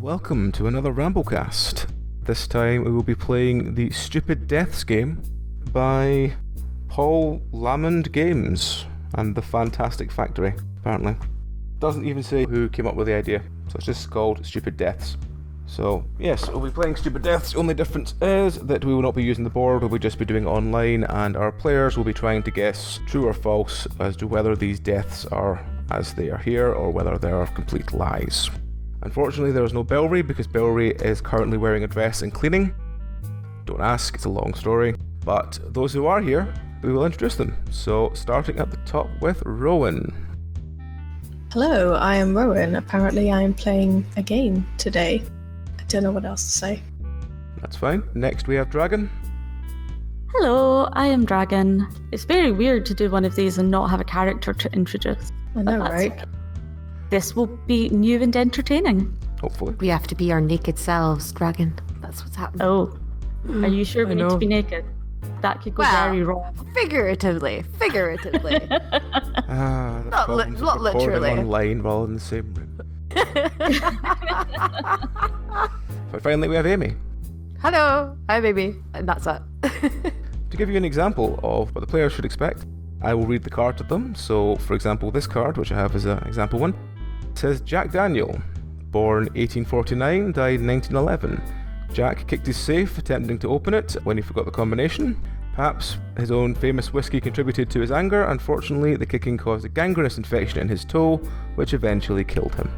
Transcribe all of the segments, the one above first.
Welcome to another Ramblecast. This time we will be playing the Stupid Deaths game by Lamond Games and the Fantastic Factory, apparently. Doesn't even say who came up with the idea, so it's just called Stupid Deaths. So, yes, we'll be playing Stupid Deaths. The only difference is that we will not be using the board, we'll just be doing it online, and our players will be trying to guess true or false as to whether these deaths are as they are here or whether they are complete lies. Unfortunately, there is no Bellry because Bellry is currently wearing a dress and cleaning. Don't ask, it's a long story. But those who are here, we will introduce them. So, starting at the top with Rowan. Hello, I am Rowan. Apparently I am playing a game today. I don't know what else to say. That's fine. Next we have Dragon. Hello, I am Dragon. It's very weird to do one of these and not have a character to introduce. I know, right? This will be new and entertaining. Hopefully. We have to be our naked selves, Dragon. That's what's happening. Oh, are you sure we need to be naked? That could go very wrong. Figuratively. Not literally. Online rather than the same room. So finally we have Amy. Hello, hi baby. And that's it. To give you an example of what the players should expect, I will read the card to them. So, for example, this card, which I have as an example one, says Jack Daniel, born 1849, died 1911. Jack kicked his safe, attempting to open it when he forgot the combination. Perhaps his own famous whiskey contributed to his anger. Unfortunately, the kicking caused a gangrenous infection in his toe, which eventually killed him.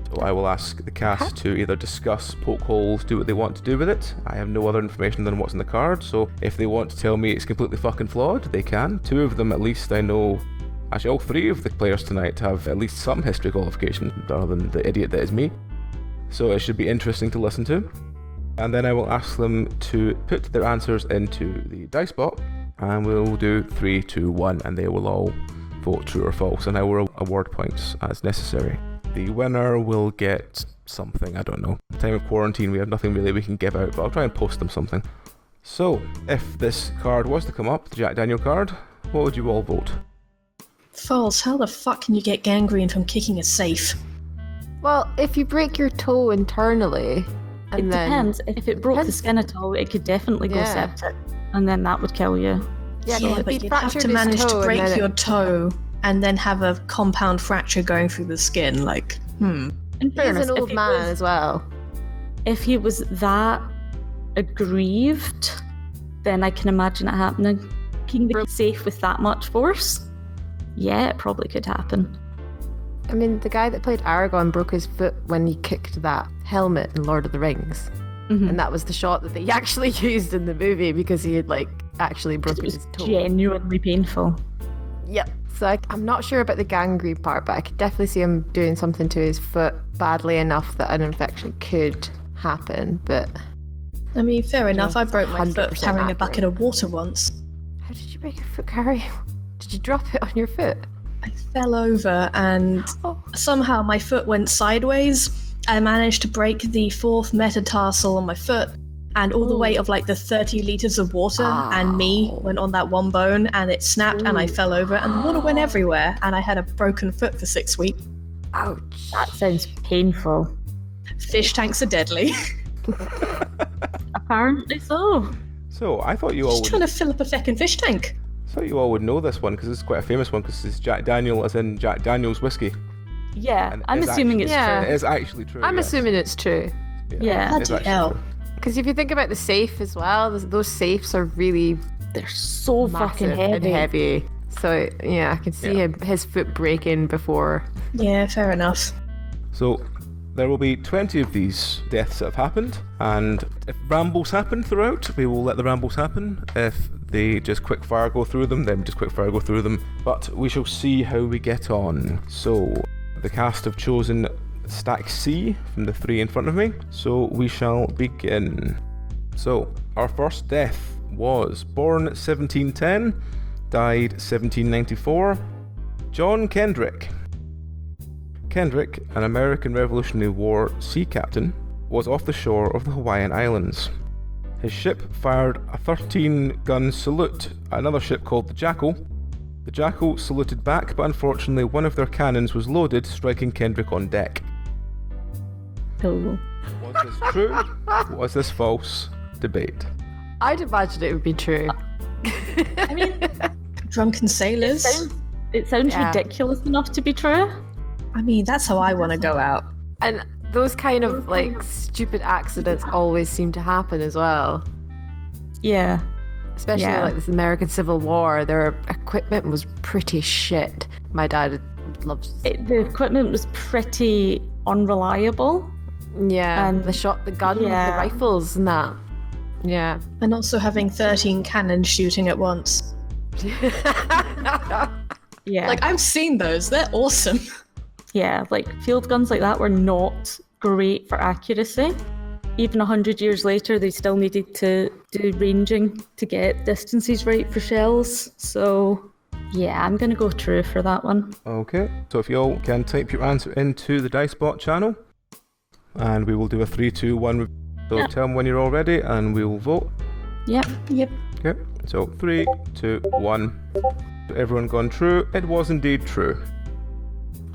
So I will ask the cast to either discuss, poke holes, do what they want to do with it. I have no other information than what's in the card, so if they want to tell me it's completely fucking flawed, they can. Two of them at least I know. Actually, all three of the players tonight have at least some history qualification, rather than the idiot that is me. So it should be interesting to listen to. And then I will ask them to put their answers into the dice bot, and we'll do 3, 2, 1, and they will all vote true or false, and I will award points as necessary. The winner will get something, I don't know. Time of quarantine, we have nothing really we can give out, but I'll try and post them something. So, if this card was to come up, the Jack Daniel card, what would you all vote? False. How the fuck can you get gangrene from kicking a safe? Well, if you break your toe internally, and It depends. If it broke the skin at all, it could definitely go septic, and then that would kill you. Yeah, but you'd have to manage to break your toe and then have a compound fracture going through the skin, In He's fairness, an old man as well. If he was that aggrieved, then I can imagine it happening. Kicking the safe with that much force? Yeah, it probably could happen. I mean, the guy that played Aragorn broke his foot when he kicked that helmet in Lord of the Rings. Mm-hmm. And that was the shot that they actually used in the movie because he had, actually broken his toe. Genuinely painful. Yep. So I'm not sure about the gangrene part, but I could definitely see him doing something to his foot badly enough that an infection could happen. But I mean, fair enough. I broke my foot 100% carrying a bucket of water once. How did you break your foot, Carrie? Did you drop it on your foot? I fell over and somehow my foot went sideways. I managed to break the 4th metatarsal on my foot, and all the weight of the 30 litres of water and me went on that one bone, and it snapped and I fell over and the water went everywhere and I had a broken foot for 6 weeks. Ouch. That sounds painful. Fish tanks are deadly. Apparently so. So, I thought you all Just trying to fill up a feckin' fish tank. would know this one, because it's quite a famous one, because it's Jack Daniel as in Jack Daniel's whiskey. Yeah, And I'm assuming it's true. It is actually true. I'm yes. assuming it's true. Yeah. it is Bloody actually hell. true. Because if you think about the safe as well, those safes are really They're so fucking massive and heavy. So, yeah, I can see his foot breaking before. Yeah, fair enough. So, there will be 20 of these deaths that have happened, and if rambles happen throughout, we will let the rambles happen. If they just quick fire go through them, then just quick fire go through them. But we shall see how we get on. So, the cast have chosen stack C from the 3 in front of me, so we shall begin. So, our first death was born 1710, died 1794, John Kendrick. Kendrick, an American Revolutionary War sea captain, was off the shore of the Hawaiian Islands. His ship fired a 13-gun salute at another ship called the Jackal. The Jackal saluted back, but unfortunately one of their cannons was loaded, striking Kendrick on deck. Oh. Was this true? Was this false? Debate. I'd imagine it would be true. I mean, Drunken sailors. it sounds Yeah. ridiculous enough to be true. I mean, that's how I want to go out. And those kind of like stupid accidents always seem to happen as well. Yeah. Especially Yeah. like this American Civil War, their equipment was pretty shit. My dad loves. The equipment was pretty unreliable. Yeah, And- the gun, yeah. the rifles, and that. Yeah. And also having 13 cannons shooting at once. Yeah. Like, I've seen those. They're awesome. Yeah, like field guns like that were not great for accuracy. Even 100 years later, they still needed to do ranging to get distances right for shells. So, yeah, I'm going to go true for that one. Okay, so if you all can type your answer into the Dicebot channel, and we will do a 3, 2, 1. So Yep. tell me when you're all ready, and we will vote. Yep. Yep. Okay, so 3, 2, 1. Everyone gone true? It was indeed true.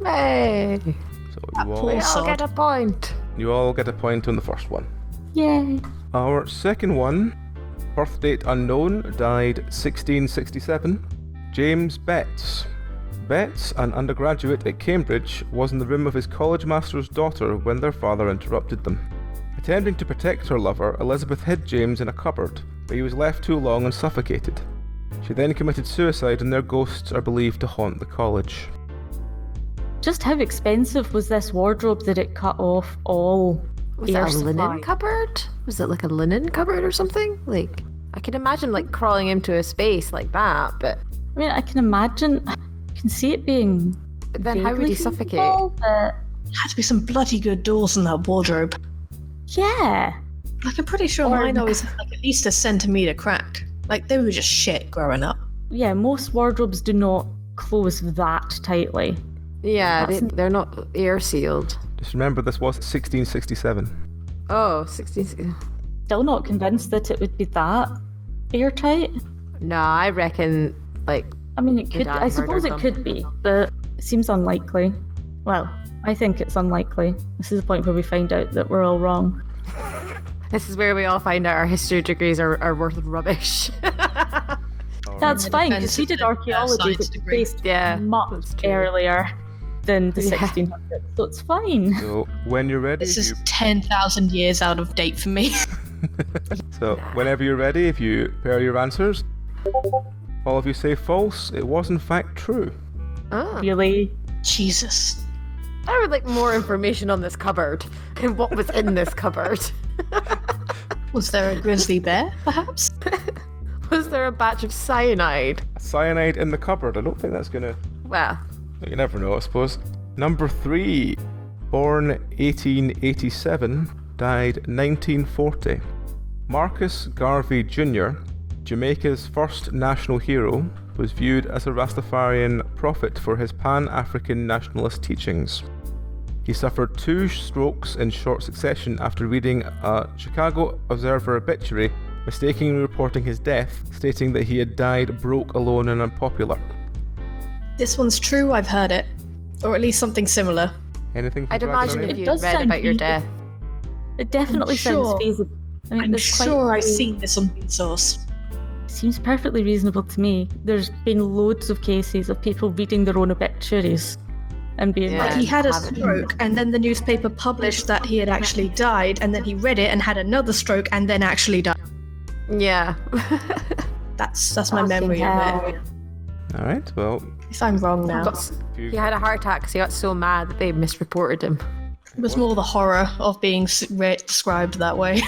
Hey, So poor we all sod. get a point. you all get a point on the first one. Yay. Our second one, birth date unknown, died 1667. James Betts. Betts, an undergraduate at Cambridge, was in the room of his college master's daughter when their father interrupted them. Attempting to protect her lover, Elizabeth hid James in a cupboard, but he was left too long and suffocated. She then committed suicide, and their ghosts are believed to haunt the college. Just how expensive was this wardrobe that it cut off all Was air it a linen supply? cupboard? Was it like a linen cupboard or something? Like, I can imagine like crawling into a space like that, but I mean, I can imagine, I can see it being. then how would vaguely he suffocate? feasible, but Had to be some bloody good doors in that wardrobe. yeah. Like, I'm pretty sure Or- mine always had like at least a centimetre cracked. Like, they were just shit growing up. Yeah, most wardrobes do not close that tightly. Yeah, That's- they're not air sealed. Just remember, this was 1667. Oh, 16. Still not convinced that it would be that airtight. No, I reckon like I mean, it could. dad I suppose murdered it could be, but it seems unlikely. Well, I think it's unlikely. This is the point where we find out that we're all wrong. this is where we all find out our history degrees are worth rubbish. That's it fine, depends because he if did they're, archaeology science that's degree. based Yeah, much that's true. earlier than the Yeah. 1600s, so it's fine. So when you're ready, This if is you 10,000 years out of date for me. So, whenever you're ready, if you pair your answers, all of you say false. It was in fact true. Oh, Really? Jesus. I would like more information on this cupboard and what was in this cupboard. Was there a grizzly bear, perhaps? Was there a batch of cyanide? Cyanide in the cupboard. I don't think that's gonna. Well, You never know, I suppose. Number 3. Born 1887, died 1940. Marcus Garvey Jr., Jamaica's first national hero, was viewed as a Rastafarian prophet for his Pan-African nationalist teachings. He suffered 2 strokes in short succession after reading a Chicago Observer obituary, mistakenly reporting his death, stating that he had died broke, alone, and unpopular. This one's true, I've heard it. Or at least something similar. Anything from I'd Dragon imagine Age? if It you does read sound about your feasible. death. It definitely I'm sounds sure. feasible. I mean, I'm there's quite sure a I've few- seen this on Source. Seems perfectly reasonable to me. There's been loads of cases of people reading their own obituaries and being Yeah. like, He had a Have it. stroke, and then the newspaper published that he had actually died, and then he read it and had another stroke, and then actually died. Yeah. That's my Fucking memory of hell. it. Alright, well, If I'm wrong now, if you He had a heart attack because he got so mad that they misreported him. it was more the horror of being described that way.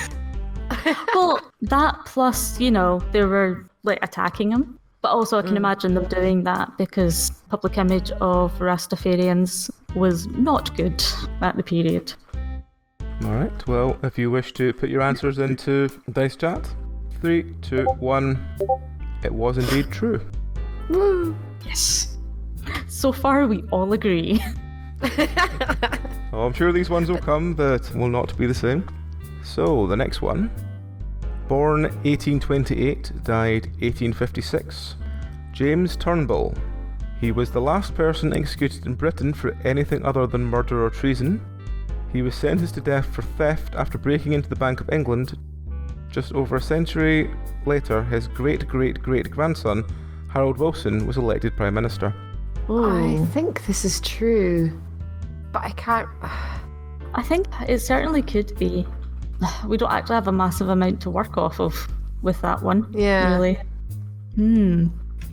well, that plus, you know, they were like attacking him. But also, I can imagine them doing that because public image of Rastafarians was not good at the period. Alright, well, if you wish to put your answers into Dice Chat, 3, 2, 1, it was indeed true. Woo. Yes. So far, we all agree. Oh, I'm sure these ones will come, but will not be the same. So, the next one. Born 1828, died 1856. James Turnbull. He was the last person executed in Britain for anything other than murder or treason. He was sentenced to death for theft after breaking into the Bank of England. Just over a century later, his great-great-great-grandson, Harold Wilson, was elected Prime Minister. I think this is true, but I can't... I think it certainly could be. We don't actually have a massive amount to work off of with that one. Yeah. Really.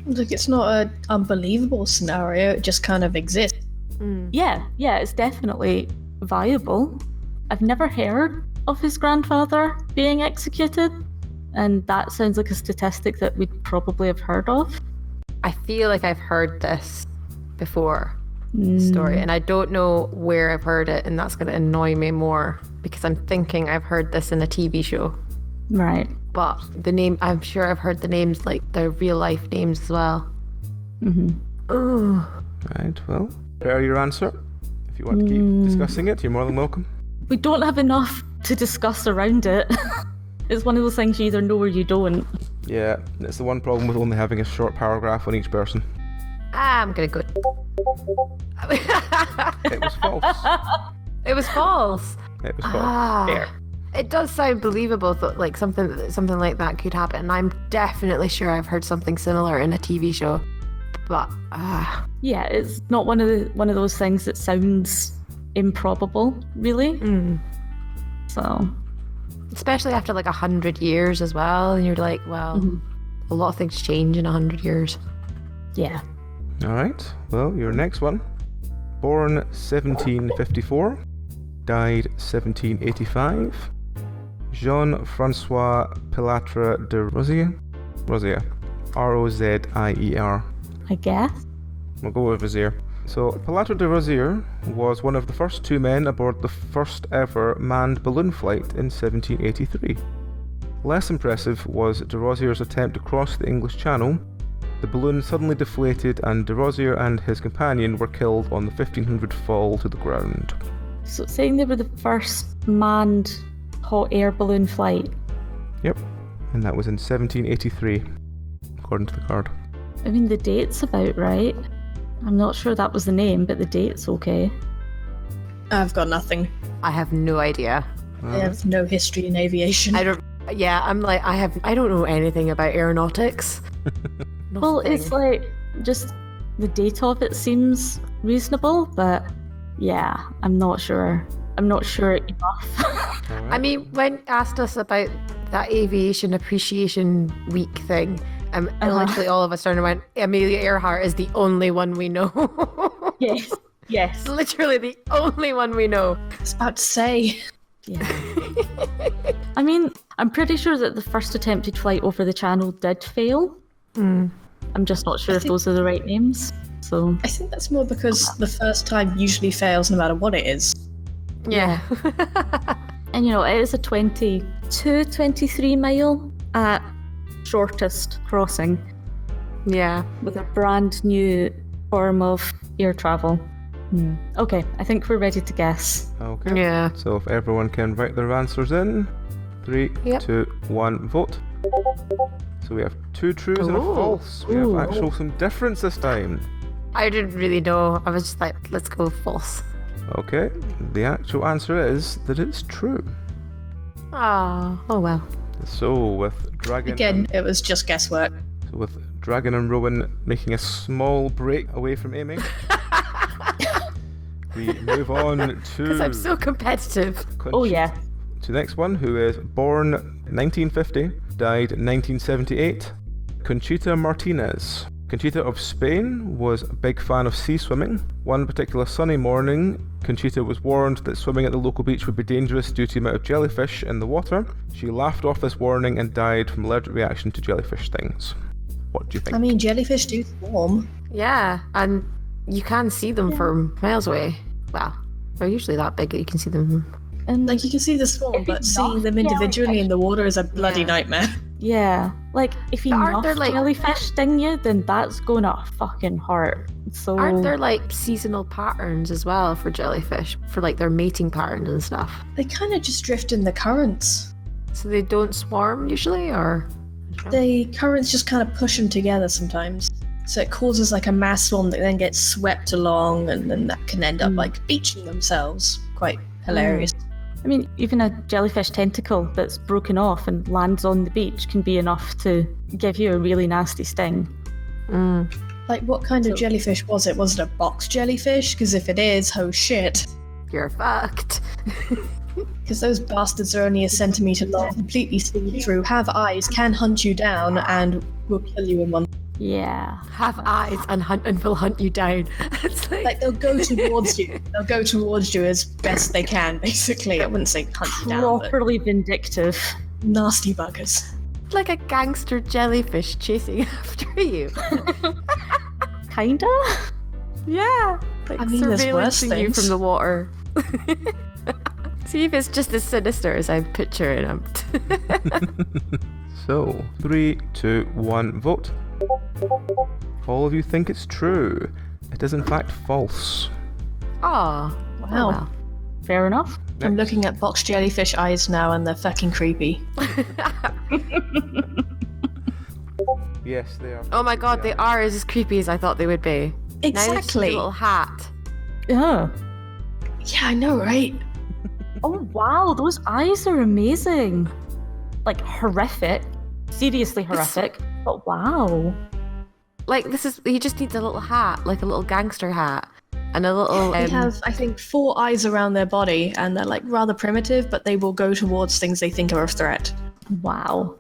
Look, it's not an unbelievable scenario, it just kind of exists. Yeah, it's definitely viable. I've never heard of his grandfather being executed, and that sounds like a statistic that we'd probably have heard of. I feel like I've heard this before, story, and I don't know where I've heard it, and that's going to annoy me more because I'm thinking I've heard this in a TV show. Right. But the name, I'm sure I've heard the names, like the real life names as well. Right, well, prepare your answer. If you want to keep discussing it, you're more than welcome. We don't have enough to discuss around it. It's one of those things you either know or you don't. Yeah, it's the one problem with only having a short paragraph on each person. I'm going to go. It was false. It was false. It was false. It does sound believable that like something like that could happen. And I'm definitely sure I've heard something similar in a TV show. But yeah, it's not one of those things that sounds improbable, really. So, especially after like 100 years as well, and you're like, well, a lot of things change in 100 years. Yeah. All right. Well, your next one. Born 1754, died 1785. Jean-Francois Pilatre de Rozier. R-O-Z-I-E-R. I guess. We'll go with Rozier. So, Pilatre de Rozier was one of the first two men aboard the first ever manned balloon flight in 1783. Less impressive was de Rozier's attempt to cross the English Channel. The balloon suddenly deflated and de Rozier and his companion were killed on the 1500 fall to the ground. So, saying they were the first manned hot air balloon flight. Yep, and that was in 1783, according to the card. I mean, the date's about right. I'm not sure that was the name, but the date's okay. I've got nothing. I have no idea. I have no history in aviation. I don't know anything about aeronautics. Well, it's like, just the date of it seems reasonable, but yeah, I'm not sure. I'm not sure enough. Right. I mean, when asked us about that aviation appreciation week thing, literally all of us turned and went, Amelia Earhart is the only one we know. Yes. It's literally the only one we know. I was about to say. Yeah. I mean, I'm pretty sure that the first attempted flight over the channel did fail. I'm just not sure if those are the right names. So I think that's more because the first time usually fails no matter what it is. Yeah. And it is a 23 mile at shortest crossing. Yeah. With a brand new form of air travel. Okay, I think we're ready to guess. Okay. Yeah. So if everyone can write their answers in, 3, 2, 1, vote. So we have 2 trues and a false. We have actual some difference this time. I didn't really know. I was just like, let's go with false. Okay, the actual answer is that it's true. Oh well. So with Dragon Again, it was just guesswork. with Dragon and Rowan making a small break away from aiming, we move on to Because I'm so competitive. Oh yeah. To the next one, who is born 1950, died 1978, Conchita Martinez. Conchita of Spain was a big fan of sea swimming. One particular sunny morning, Conchita was warned that swimming at the local beach would be dangerous due to the amount of jellyfish in the water. She laughed off this warning and died from allergic reaction to jellyfish stings. What do you think? I mean, jellyfish do swarm. Yeah, and you can see them from miles away. Well, they're usually that big that you can see them. And Like, you can see the swarm, but seeing them individually in the water is a bloody nightmare. yeah, like if But aren't enough there, like- jellyfish sting you, then that's gonna fucking hurt. So Aren't there like seasonal patterns as well for jellyfish? For like their mating patterns and stuff? They kind of just drift in the currents. So they don't swarm usually, or? The currents just kind of push them together sometimes. So it causes like a mass swarm that then gets swept along, and then that can end up like beaching themselves quite Hilarious. I mean, even a jellyfish tentacle that's broken off and lands on the beach can be enough to give you a really nasty sting. Like, what kind of jellyfish was it? Was it a box jellyfish? Because if it is, oh shit. You're fucked. Because those bastards are only a centimetre long, completely see-through, have eyes, can hunt you down, and will kill you in one. Yeah. Have eyes and will hunt you down. It's Like, they'll go towards you. They'll go towards you as best they can, basically. I wouldn't say hunt you down, but Properly vindictive. nasty buggers. like a gangster jellyfish chasing after you. Kinda? Yeah. Like I mean, there's worse surveillancing you things. from the water. See if it's just as sinister as I'm picturing him. So, 3, 2, 1, vote. All of you think it's true. It is in fact false. Aw. Wow. Oh, well. Fair enough. I'm looking at box jellyfish eyes now, and they're fucking creepy. Yes, they are. Oh my god, they are as creepy as I thought they would be. Now they just need Exactly. a little hat. Yeah. Yeah, I know, right? Oh wow, those eyes are amazing. Like horrific. Seriously horrific. But wow. Like, he just needs a little hat, like a little gangster hat. And a little... They have, I think, 4 eyes around their body, and they're like rather primitive, but they will go towards things they think are a threat. Wow.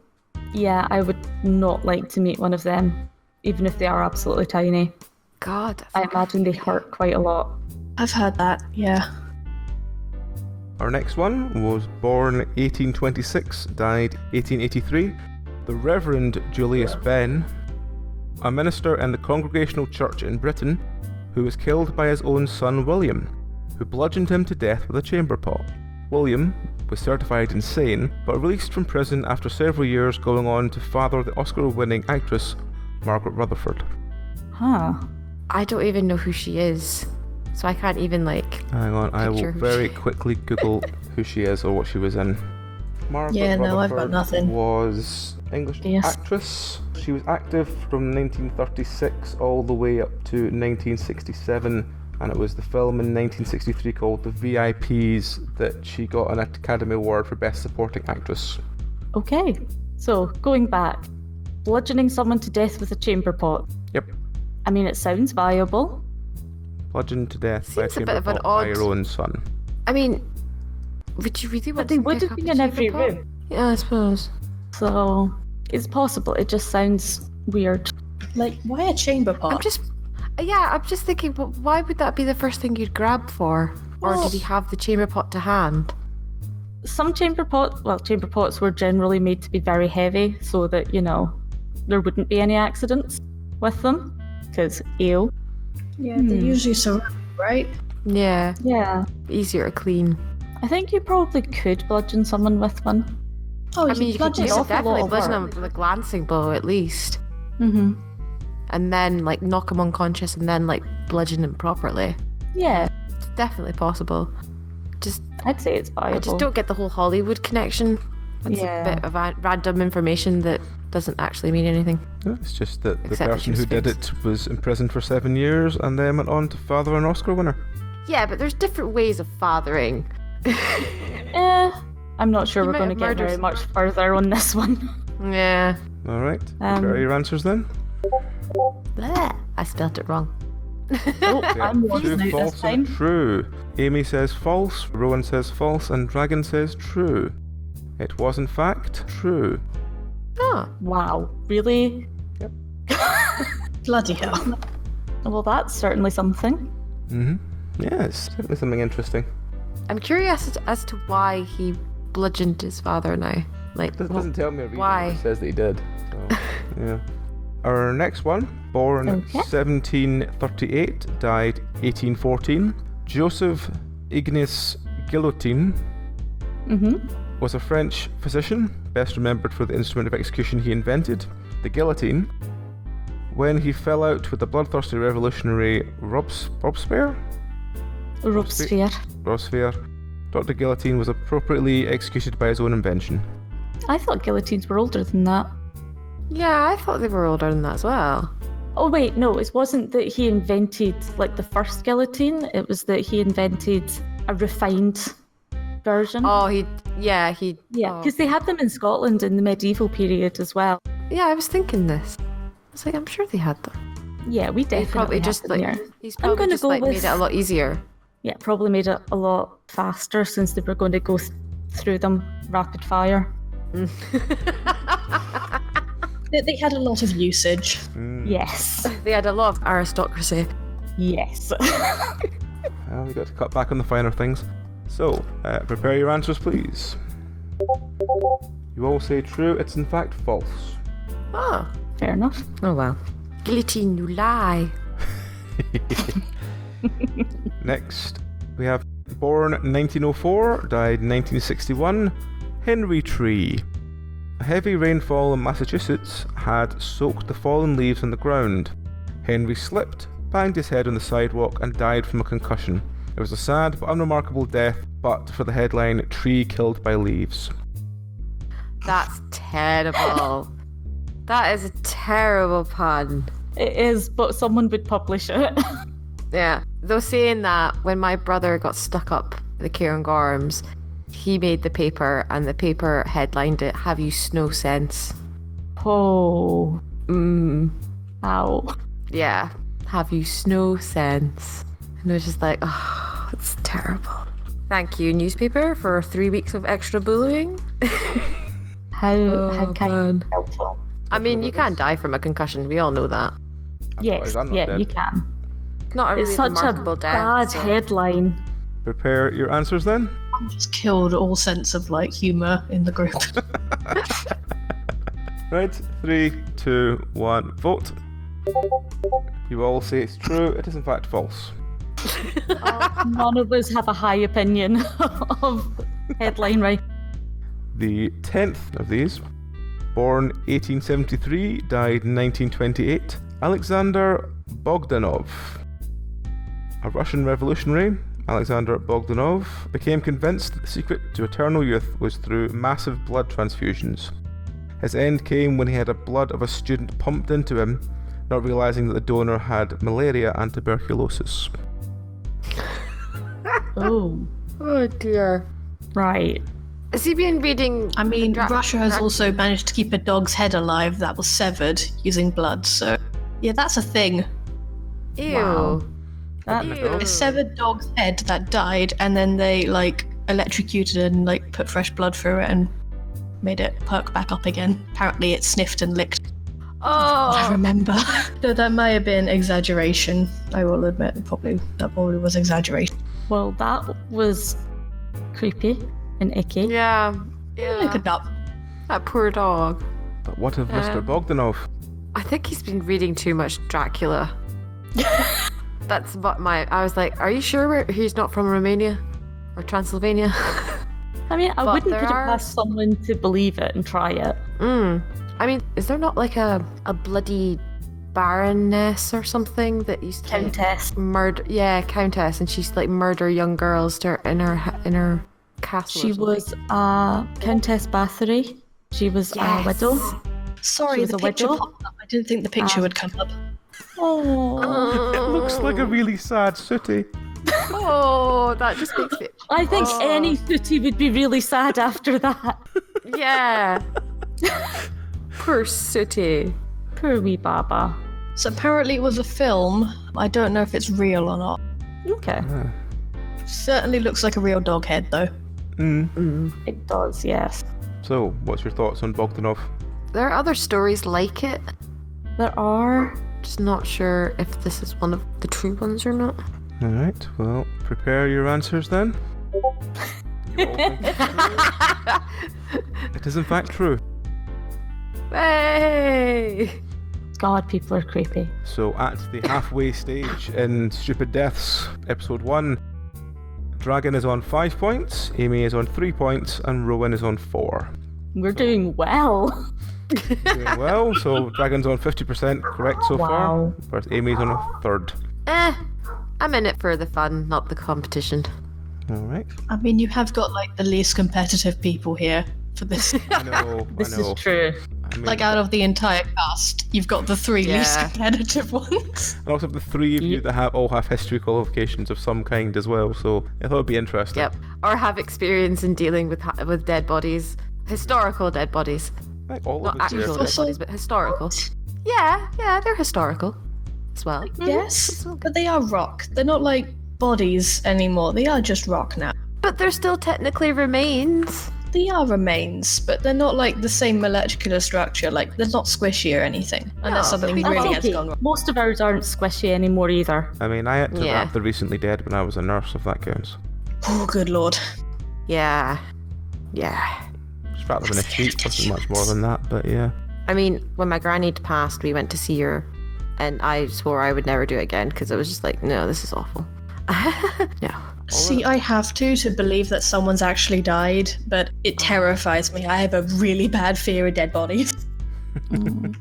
Yeah, I would not like to meet one of them, even if they are absolutely tiny. God. I imagine they hurt quite a lot. I've heard that, yeah. Our next one was born 1826, died 1883. The Reverend Julius Benn, a minister in the Congregational Church in Britain, who was killed by his own son William, who bludgeoned him to death with a chamber pot. William was certified insane, but released from prison after several years going on to father the Oscar-winning actress Margaret Rutherford. Huh. I don't even know who she is. So I can't even, like... Hang on, I will Picture who very she- quickly Google who she is or what she was in. Margaret Yeah, no, I've got Rutherford nothing. was English Yes. actress. She was active from 1936 all the way up to 1967, and it was the film in 1963 called The VIPs that she got an Academy Award for Best Supporting Actress. Okay. So, going back. Bludgeoning someone to death with a chamber pot. Yep. I mean, it sounds viable. Bludgeoned to death by a Seems a chamber bit of an pot by odd- your own son. I mean, would you really want But they to would pick have up been a in chamber every pot? room. Yeah, I suppose. So, it's possible. It just sounds weird. Like, why a chamber pot? I'm just thinking, but why would that be the first thing you'd grab for? Or Well- did he have the chamber pot to hand? Some chamber pots were generally made to be very heavy so that, there wouldn't be any accidents with them. Because, ew. Yeah, they're usually surrounded, right? Yeah, Yeah. easier to clean. I think you probably could bludgeon someone with one. Oh, I mean, you could bludgeon just off a lot definitely of bludgeon work. him with a glancing blow at least. Mm-hmm. And then, like, knock him unconscious and then, like, bludgeon him properly. Yeah, It's definitely possible. I'd say it's viable. I just don't get the whole Hollywood connection. It's Yeah. a bit of random information that doesn't actually mean anything. Yeah, it's just that the Except that she person who was did famous. it was imprisoned for 7 years and then went on to father an Oscar winner. Yeah, but there's different ways of fathering. I'm not sure You we're might going to have get murdered very much further on this one. Yeah. Alright, Um, are your answers then? Bleh. I spelt it wrong. Oh, I'm Two losing it this false and time. true. Amy says false, Rowan says false, and Dragon says true. It was in fact true. Oh. Wow, really? Bloody hell. Well, that's certainly something. Mm-hmm. Yeah, it's definitely something interesting. I'm curious as to why he bludgeoned his father now. Like, It doesn't tell me a reason, why? It says that he did. So, yeah. Our next one, born Okay. 1738, died 1814. Joseph Ignace Guillotine Mm-hmm. was a French physician, best remembered for the instrument of execution he invented, the guillotine. When he fell out with the bloodthirsty revolutionary Robespierre, Robespierre. Dr. Guillotine was appropriately executed by his own invention. I thought guillotines were older than that. yeah, I thought they were older than that as well. Oh wait, no, it wasn't that he invented like the first guillotine, it was that he invented a refined version. Oh, he. Yeah, because they had them in Scotland in the medieval period as well. Yeah, I was thinking this. I was like, I'm sure they had them. Yeah, we definitely He's probably had just them like here. he's probably just like made it a lot easier. Yeah, probably made it a lot faster since they were going to go through them rapid fire. They had a lot of usage. Yes. They had a lot of aristocracy. Yes. Well, we got to cut back on the finer things. So, prepare your answers, please. You all say true. It's in fact false. Oh. Fair enough. Oh well. Guillotine, you lie. Next, we have born 1904, died 1961, Henry Tree. A heavy rainfall in Massachusetts had soaked the fallen leaves on the ground. Henry slipped, banged his head on the sidewalk, and died from a concussion. It was a sad but unremarkable death, but for the headline, Tree killed by leaves. That's terrible. That is a terrible pun. It is, but someone would publish it. Yeah. Though saying that, when my brother got stuck up the Cairngorms, he made the paper and the paper headlined it, "Have you snow sense?" Oh. Ow. Yeah. Have you snow sense? And it was just like, oh, it's terrible. Thank you, newspaper, for 3 weeks of extra bullying. How kind of helpful. I mean, you can die from a concussion. We all know that. Yes, yeah, you can. Not a It's really such a remarkable death. bad so- headline. Prepare your answers then. Just killed all sense of like humour in the group. Right, 3, 2, 1, vote. You all say it's true. It is in fact false. None of us have a high opinion of headline right. The 10th of these, born 1873, died 1928, Alexander Bogdanov. A Russian revolutionary, Alexander Bogdanov became convinced that the secret to eternal youth was through massive blood transfusions. His end came when he had the blood of a student pumped into him, not realizing that the donor had malaria and tuberculosis. Oh, Oh dear. right. Has he been reading? I mean, Russia has also managed to keep a dog's head alive that was severed using blood, so yeah, that's a thing. Ew. Wow. Ew. A severed dog's head that died, and then they like electrocuted it and like put fresh blood through it and made it perk back up again. Apparently it sniffed and licked. I Oh. remember. Though that may have been exaggeration, I will admit. That probably was exaggeration. Well, that was creepy and icky. Yeah. Look it up. That poor dog. But what of Mr. Bogdanov? I think he's been reading too much Dracula. That's what I was like, are you sure he's not from Romania or Transylvania? I mean, I But wouldn't there put it are- past someone to believe it and try it. I mean, is there not like a bloody baroness or something that used to Countess. murder? Yeah, countess, and she's like murder young girls in her castle. She was Countess Bathory. She was a widow. Sorry, She was the a picture widow. popped up. I didn't think the picture would come up. Oh, It looks like a really sad sooty. Oh, that just makes me. I think any sooty would be really sad after that. Yeah. Poor Sooty. Poor wee Baba. So apparently it was a film. I don't know if it's real or not. Okay. Certainly looks like a real dog head though. It does, yes. So, what's your thoughts on Bogdanov? There are other stories like it. There are. Just not sure if this is one of the true ones or not. Alright, well, prepare your answers then. You all think it's true? It is in fact true. Hey! God, people are creepy. So at the halfway stage in Stupid Deaths, episode 1, Dragon is on 5 points, Amy is on 3 points, and Rowan is on 4. We're doing well. Doing well, so Dragon's on 50% correct so far, Wow. whereas Amy's on a third. I'm in it for the fun, not the competition. Alright. I mean, you have got like the least competitive people here. for this. I know. This is true. I mean, Like, out of the entire cast, you've got the 3 least Yeah. competitive ones. and also the 3 of you that all have history qualifications of some kind as well. So I thought it'd be interesting. Yep. Or have experience in dealing with dead bodies. Historical dead bodies. I think all Not of us actual here. dead bodies, but historical. Yeah, they're historical as well. Yes, but they are rock. They're not like bodies anymore. They are just rock now. But they're still technically remains. They are remains, but they're not like the same molecular structure. Like, they're not squishy or anything. Unless but something we- really That's has okay. gone wrong. Most of ours aren't squishy anymore either. I mean, I had to Yeah. wrap the recently dead when I was a nurse, if that counts. Oh, good lord. Yeah. Just wrap them in a sheet, wasn't much more than that, but yeah. I mean, when my granny passed, we went to see her, and I swore I would never do it again because it was just like, no, this is awful. No. See, I have to believe that someone's actually died, but it terrifies me. I have a really bad fear of dead bodies.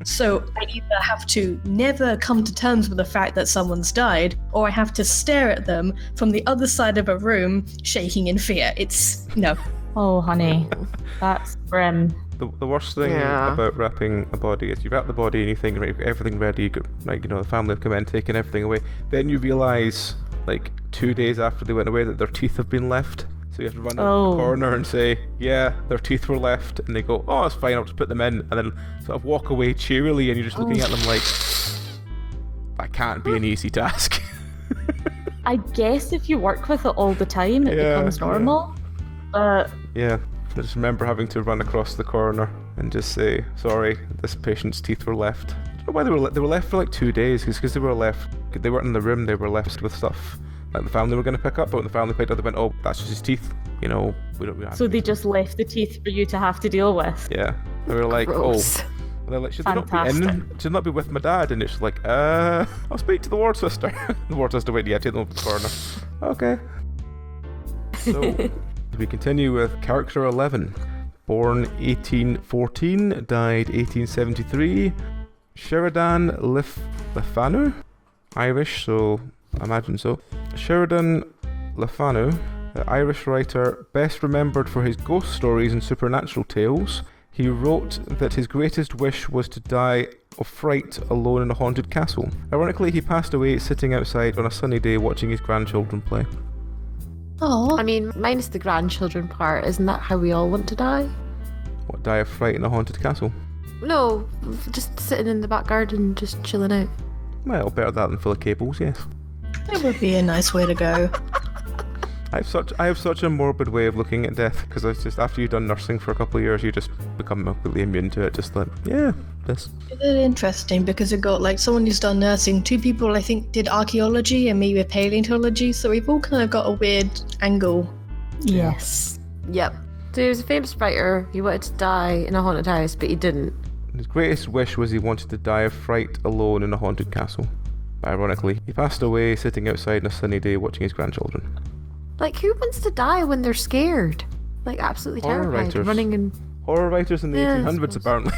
So I either have to never come to terms with the fact that someone's died, or I have to stare at them from the other side of a room, shaking in fear. It's no. Oh, honey, that's grim. The worst thing Yeah. about wrapping a body is you wrap the body and you think, right, you've got everything ready, you got, like, you know, the family have come in, taken everything away. Then you realise, like, 2 days after they went away, that their teeth have been left. So you have to run out the corner and say, yeah, their teeth were left. And they go, oh, it's fine, I'll just put them in. And then sort of walk away cheerily, and you're just looking at them like, that can't be an easy task. I guess if you work with it all the time, it Yeah, becomes normal. But Yeah, I just remember having to run across the corner and just say, sorry, this patient's teeth were left. I don't know why they were left for like 2 days, because they were left, they weren't in the room, they were left with stuff like the family were going to pick up, but when the family picked up, they went, oh, that's just his teeth, you know, we don't. so they just left the teeth for you to have to deal with. Yeah, they were like, Gross. oh. And they're like, should they not be in? Fantastic. Should not be with my dad? And it's like, I'll speak to the ward sister. The ward sister went, yeah, take them over to the corner. Okay. So, we continue with character 11. Born 1814, died 1873. Sheridan Lefanu? Irish, so I imagine so. Sheridan Lefanu, the Irish writer best remembered for his ghost stories and supernatural tales. He wrote that his greatest wish was to die of fright alone in a haunted castle. Ironically, he passed away sitting outside on a sunny day watching his grandchildren play. Oh, I mean, minus the grandchildren part, isn't that how we all want to die? What, die of fright in a haunted castle? No, just sitting in the back garden, just chilling out. Well, better that than full of cables, yes. that would be a nice way to go. I have such a morbid way of looking at death, because it's just after you've done nursing for a couple of years, you just become completely immune to it. Just like, yeah, this. It's interesting because it got like someone who's done nursing. 2 people, I think, did archaeology and me with paleontology. So we've all kind of got a weird angle. Yes. Yep. So he was a famous writer. He wanted to die in a haunted house, but he didn't. His greatest wish was he wanted to die of fright alone in a haunted castle. Ironically, he passed away sitting outside on a sunny day watching his grandchildren. Like, who wants to die when they're scared? Like, absolutely Horror terrified. writers. Running and... Horror writers in the Yeah, I 1800s, suppose. apparently.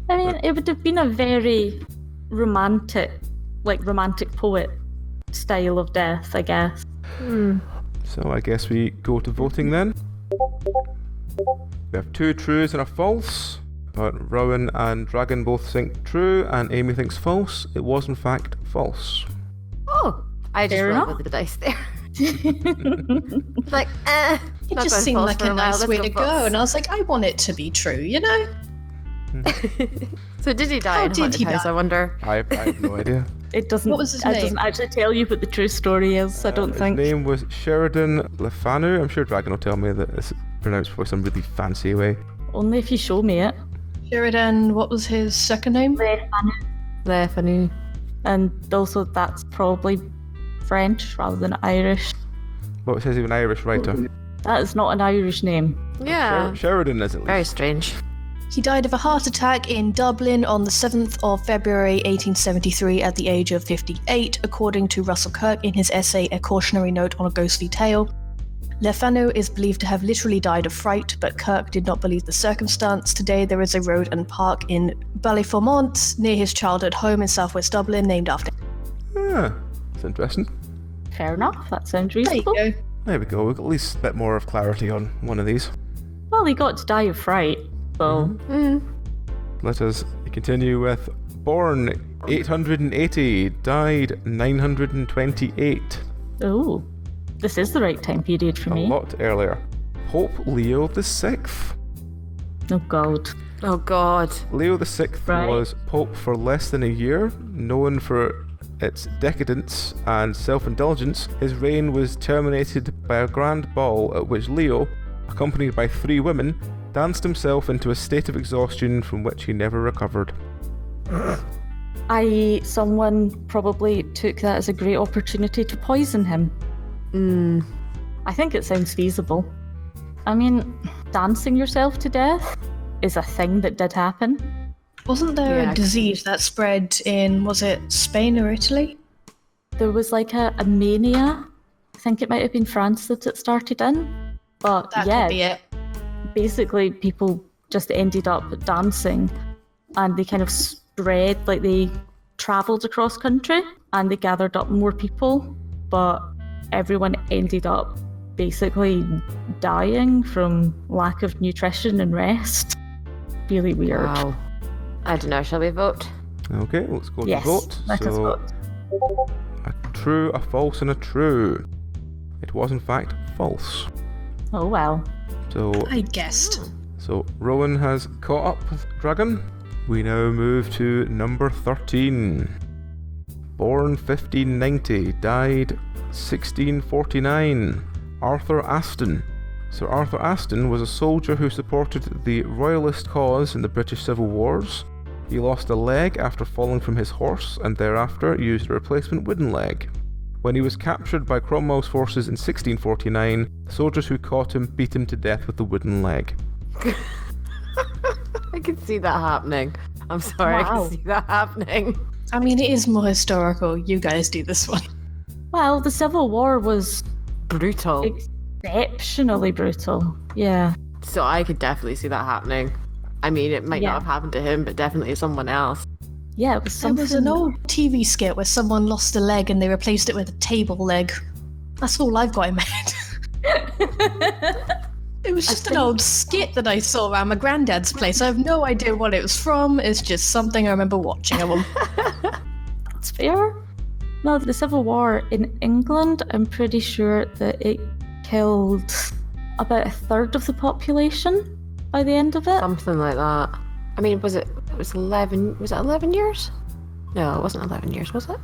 I mean, it would have been a very romantic poet style of death, I guess. So I guess we go to voting then. We have 2 trues and a false, but Rowan and Dragon both think true, and Amy thinks false. It was in fact false. Oh! I just Fair rolled enough. with the dice there. Like, It not just going seemed false like for a while, nice let's way go to false. go. And I was like, I want it to be true, you know? So did he die How in a did haunted he house, die? I wonder? I have no idea. It doesn't. What was his It name? doesn't actually tell you what the true story is. I don't think. His name was Sheridan Lefanu. I'm sure Dragon will tell me that it's pronounced for some really fancy way. Only if you show me it. Sheridan, what was his second name? Left, I knew. And also, that's probably French rather than Irish. Well, it says he was an Irish writer. That is not an Irish name. Yeah. Sheridan is at least. Very strange. He died of a heart attack in Dublin on the 7th of February 1873 at the age of 58, according to Russell Kirk in his essay A Cautionary Note on a Ghostly Tale. Lefanu is believed to have literally died of fright, but Kirk did not believe the circumstance. Today there is a road and park in Ballyformont near his childhood home in southwest Dublin named after him. Ah, that's interesting. Fair enough. That sounds There you reasonable. go. There we go. We've got at least a bit more of clarity on one of these. Well, he got to die of fright, so... Let us continue with born 880, died 928. Oh, this is the right time period for A me. lot earlier. Pope Leo VI. Oh, God. Oh God. Leo VI Right. was pope for less than a year, known for its decadence and self-indulgence. His reign was terminated by a grand ball at which Leo, accompanied by 3 women, danced himself into a state of exhaustion from which he never recovered. Someone probably took that as a great opportunity to poison him. I think it sounds feasible. I mean, dancing yourself to death is a thing that did happen. Wasn't there Yeah. a disease that spread in, was it Spain or Italy? There was like a mania. I think it might have been France that it started in. But That yeah, could be it. basically people just ended up dancing and they kind of spread, like they travelled across country and they gathered up more people, but everyone ended up basically dying from lack of nutrition and rest. Really weird. Wow. I don't know. Shall we vote? Okay, let's go Yes, to vote. let us vote. A true, a false, and a true. It was in fact false. Oh well. So, I guessed. Rowan has caught up with Dragon. We now move to number 13. Born 1590, died 1649. Arthur Aston. Sir Arthur Aston was a soldier who supported the Royalist cause in the British Civil Wars. He lost a leg after falling from his horse and thereafter used a replacement wooden leg. When he was captured by Cromwell's forces in 1649, the soldiers who caught him beat him to death with the wooden leg. I can see that happening. I'm sorry, I Wow. can see that happening. I mean, it is more historical. You guys do this one. Well, the Civil War was Brutal. exceptionally brutal. Yeah. So I could definitely see that happening. I mean, it might Yeah. not have happened to him, but definitely someone else. Yeah, it was There something. was an old TV skit where someone lost a leg and they replaced it with a table leg. That's all I've got in my head. It was just an old skit that I saw around my granddad's place. I have no idea what it was from. It's just something I remember watching of them. That's fair. No, the Civil War in England, I'm pretty sure that it killed about 1/3 of the population by the end of it. Something like that. I mean, was it 11 years? No, it wasn't 11 years, was it?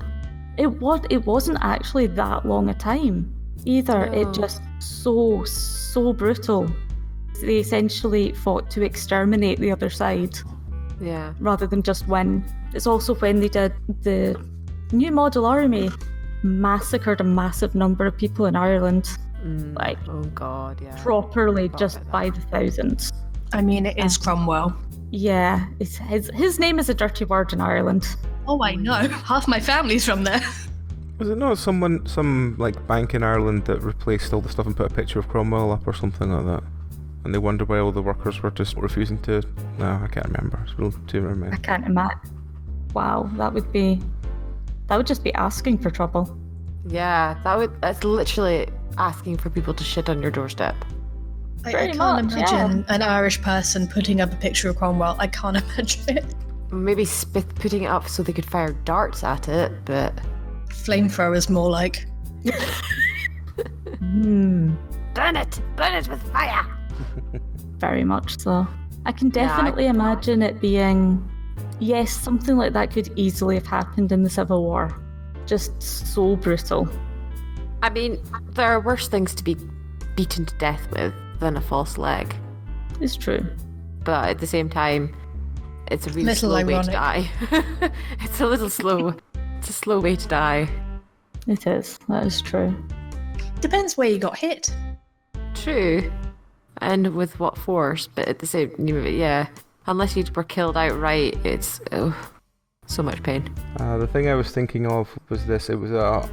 It wasn't actually that long a time either. No. It just so brutal. They essentially fought to exterminate the other side Yeah. rather than just win. It's also when they did the new model army massacred a massive number of people in Ireland, like Oh God, yeah. properly Forgot just about by the thousands. I mean, it is Cromwell. Yeah, it's his name is a dirty word in Ireland. Oh, I know. Half my family's from there. Was it not some like bank in Ireland that replaced all the stuff and put a picture of Cromwell up or something like that? And they wonder why all the workers were just refusing to... No, I can't remember. It's real too I remember. can't imagine. Wow, that would just be asking for trouble. Yeah, that's literally asking for people to shit on your doorstep. I Pretty can't much, imagine an Irish person putting up a picture of Cromwell. I can't imagine it. Maybe putting it up so they could fire darts at it, but Flamethrowers more like. Hmm. burn it with fire. Very much so. I can Yeah, definitely imagine it being, yes, something like that could easily have happened in the Civil War. Just so brutal. I mean, there are worse things to be beaten to death with than a false leg, It's true. but at the same time, it's a really Little slow way to ironic. die. It's a little slow. It's a slow way to die. It is. That is true. Depends where you got hit. True, and with what force? But at the same, yeah, unless you were killed outright, it's so much pain. The thing I was thinking of was this. It was a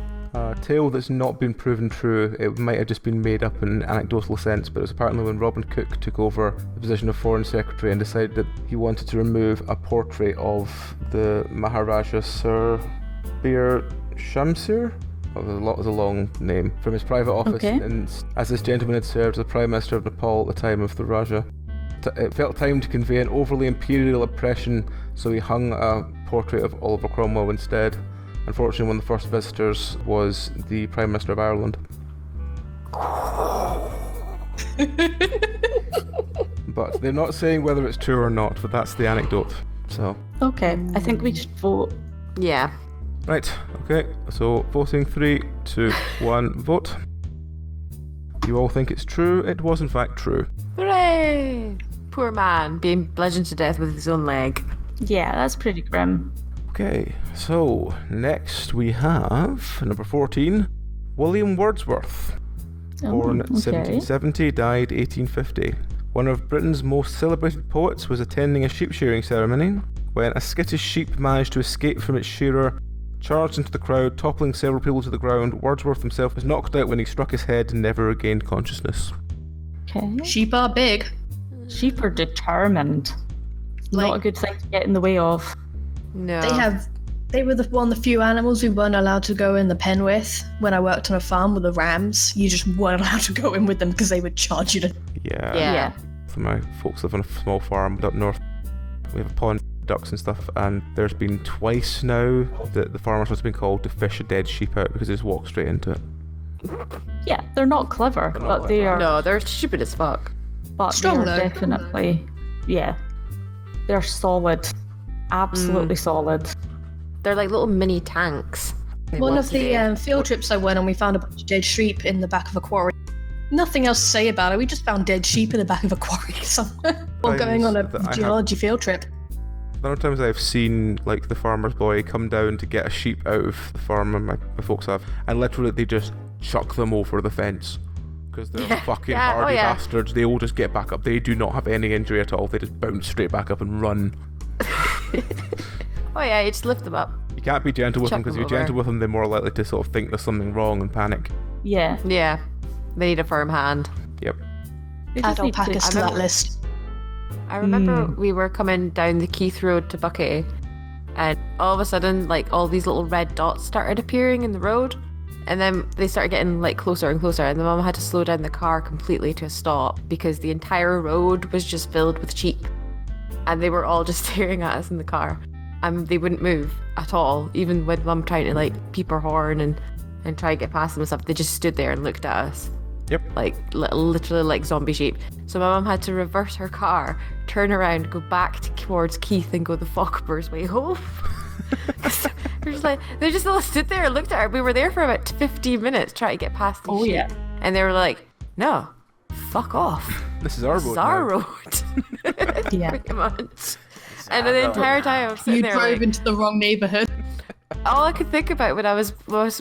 tale that's not been proven true. It might have just been made up in an anecdotal sense, but it was apparently when Robin Cook took over the position of Foreign Secretary and decided that he wanted to remove a portrait of the Maharaja Sir Bir Shamsir There's a long name. From his private office, Okay. and as this gentleman had served as the Prime Minister of Nepal at the time of the Raja. It felt time to convey an overly imperial impression, so he hung a portrait of Oliver Cromwell instead. Unfortunately, one of the first visitors was the Prime Minister of Ireland. But they're not saying whether it's true or not, but that's the anecdote. So. Okay, I think we should vote. Yeah. Right, okay, so voting 3, 2, 1, vote. You all think it's true? It was in fact true. Hooray! Poor man being bludgeoned to death with his own leg. Yeah, that's pretty grim. Okay, so next we have number 14, William Wordsworth. Born 1770, died 1850. One of Britain's most celebrated poets was attending a sheep shearing ceremony when a skittish sheep managed to escape from its shearer, charged into the crowd, toppling several people to the ground. Wordsworth himself was knocked out when he struck his head and never regained consciousness. Okay. Sheep are big. Sheep are determined. Not a good thing to get in the way of. No. They were one of the few animals we weren't allowed to go in the pen with. When I worked on a farm with the rams, you just weren't allowed to go in with them because they would charge you to... Yeah. So my folks live on a small farm up north. We have a pond, ducks and stuff, and there's been twice now that the farmers have been called to fish a dead sheep out because they just walk straight into it. Yeah, they're not clever, but they are... No, they're stupid as fuck. But Strong, they're though. definitely... Yeah. They're solid. Absolutely solid. They're like little mini tanks. One of the field trips I went on, we found a bunch of dead sheep in the back of a quarry. Nothing else to say about it. We just found dead sheep in the back of a quarry somewhere while going on a geology field trip. There are times I've seen like the farmer's boy come down to get a sheep out of the farm, and my folks have, and literally they just chuck them over the fence because they're fucking hardy bastards. They all just get back up. They do not have any injury at all. They just bounce straight back up and run. Oh yeah, you just lift them up. You can't be gentle with them because if you're gentle with them, they're more likely to sort of think there's something wrong and panic. Yeah. Yeah. They need a firm hand. Yep. They Add just need alpacas to that list. I remember we were coming down the Keith Road to Buckie, and all of a sudden, like, all these little red dots started appearing in the road, and then they started getting, like, closer and closer, and the mum had to slow down the car completely to a stop because the entire road was just filled with sheep, and they were all just staring at us in the car, and they wouldn't move at all, even when mum tried to, like, peep her horn and try to get past them and stuff. They just stood there and looked at us. Yep. Like, literally like zombie sheep. So my mum had to reverse her car, turn around, go back towards Keith and go the Focker's way home. They just all stood there and looked at her. We were there for about 15 minutes trying to get past the sheep. Yeah. And they were like, no, fuck off. This is our road. This is our road. Yeah. Pretty much. And the entire time I was sitting You there drove like, into the wrong neighborhood. all I could think about when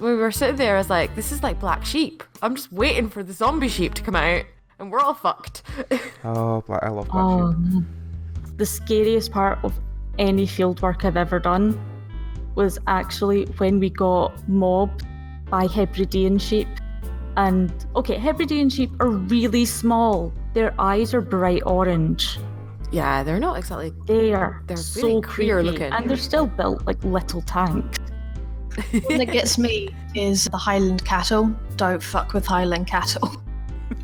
we were sitting there, I was like, this is like black sheep. I'm just waiting for the zombie sheep to come out, and we're all fucked. Oh, I love black sheep. The scariest part of any field work I've ever done was actually when we got mobbed by Hebridean sheep. And, okay, Hebridean sheep are really small. Their eyes are bright orange. Yeah, they're not exactly. They're so really clear creepy, looking. and they're still built like little tanks. The one that gets me is the Highland cattle. Don't fuck with Highland cattle.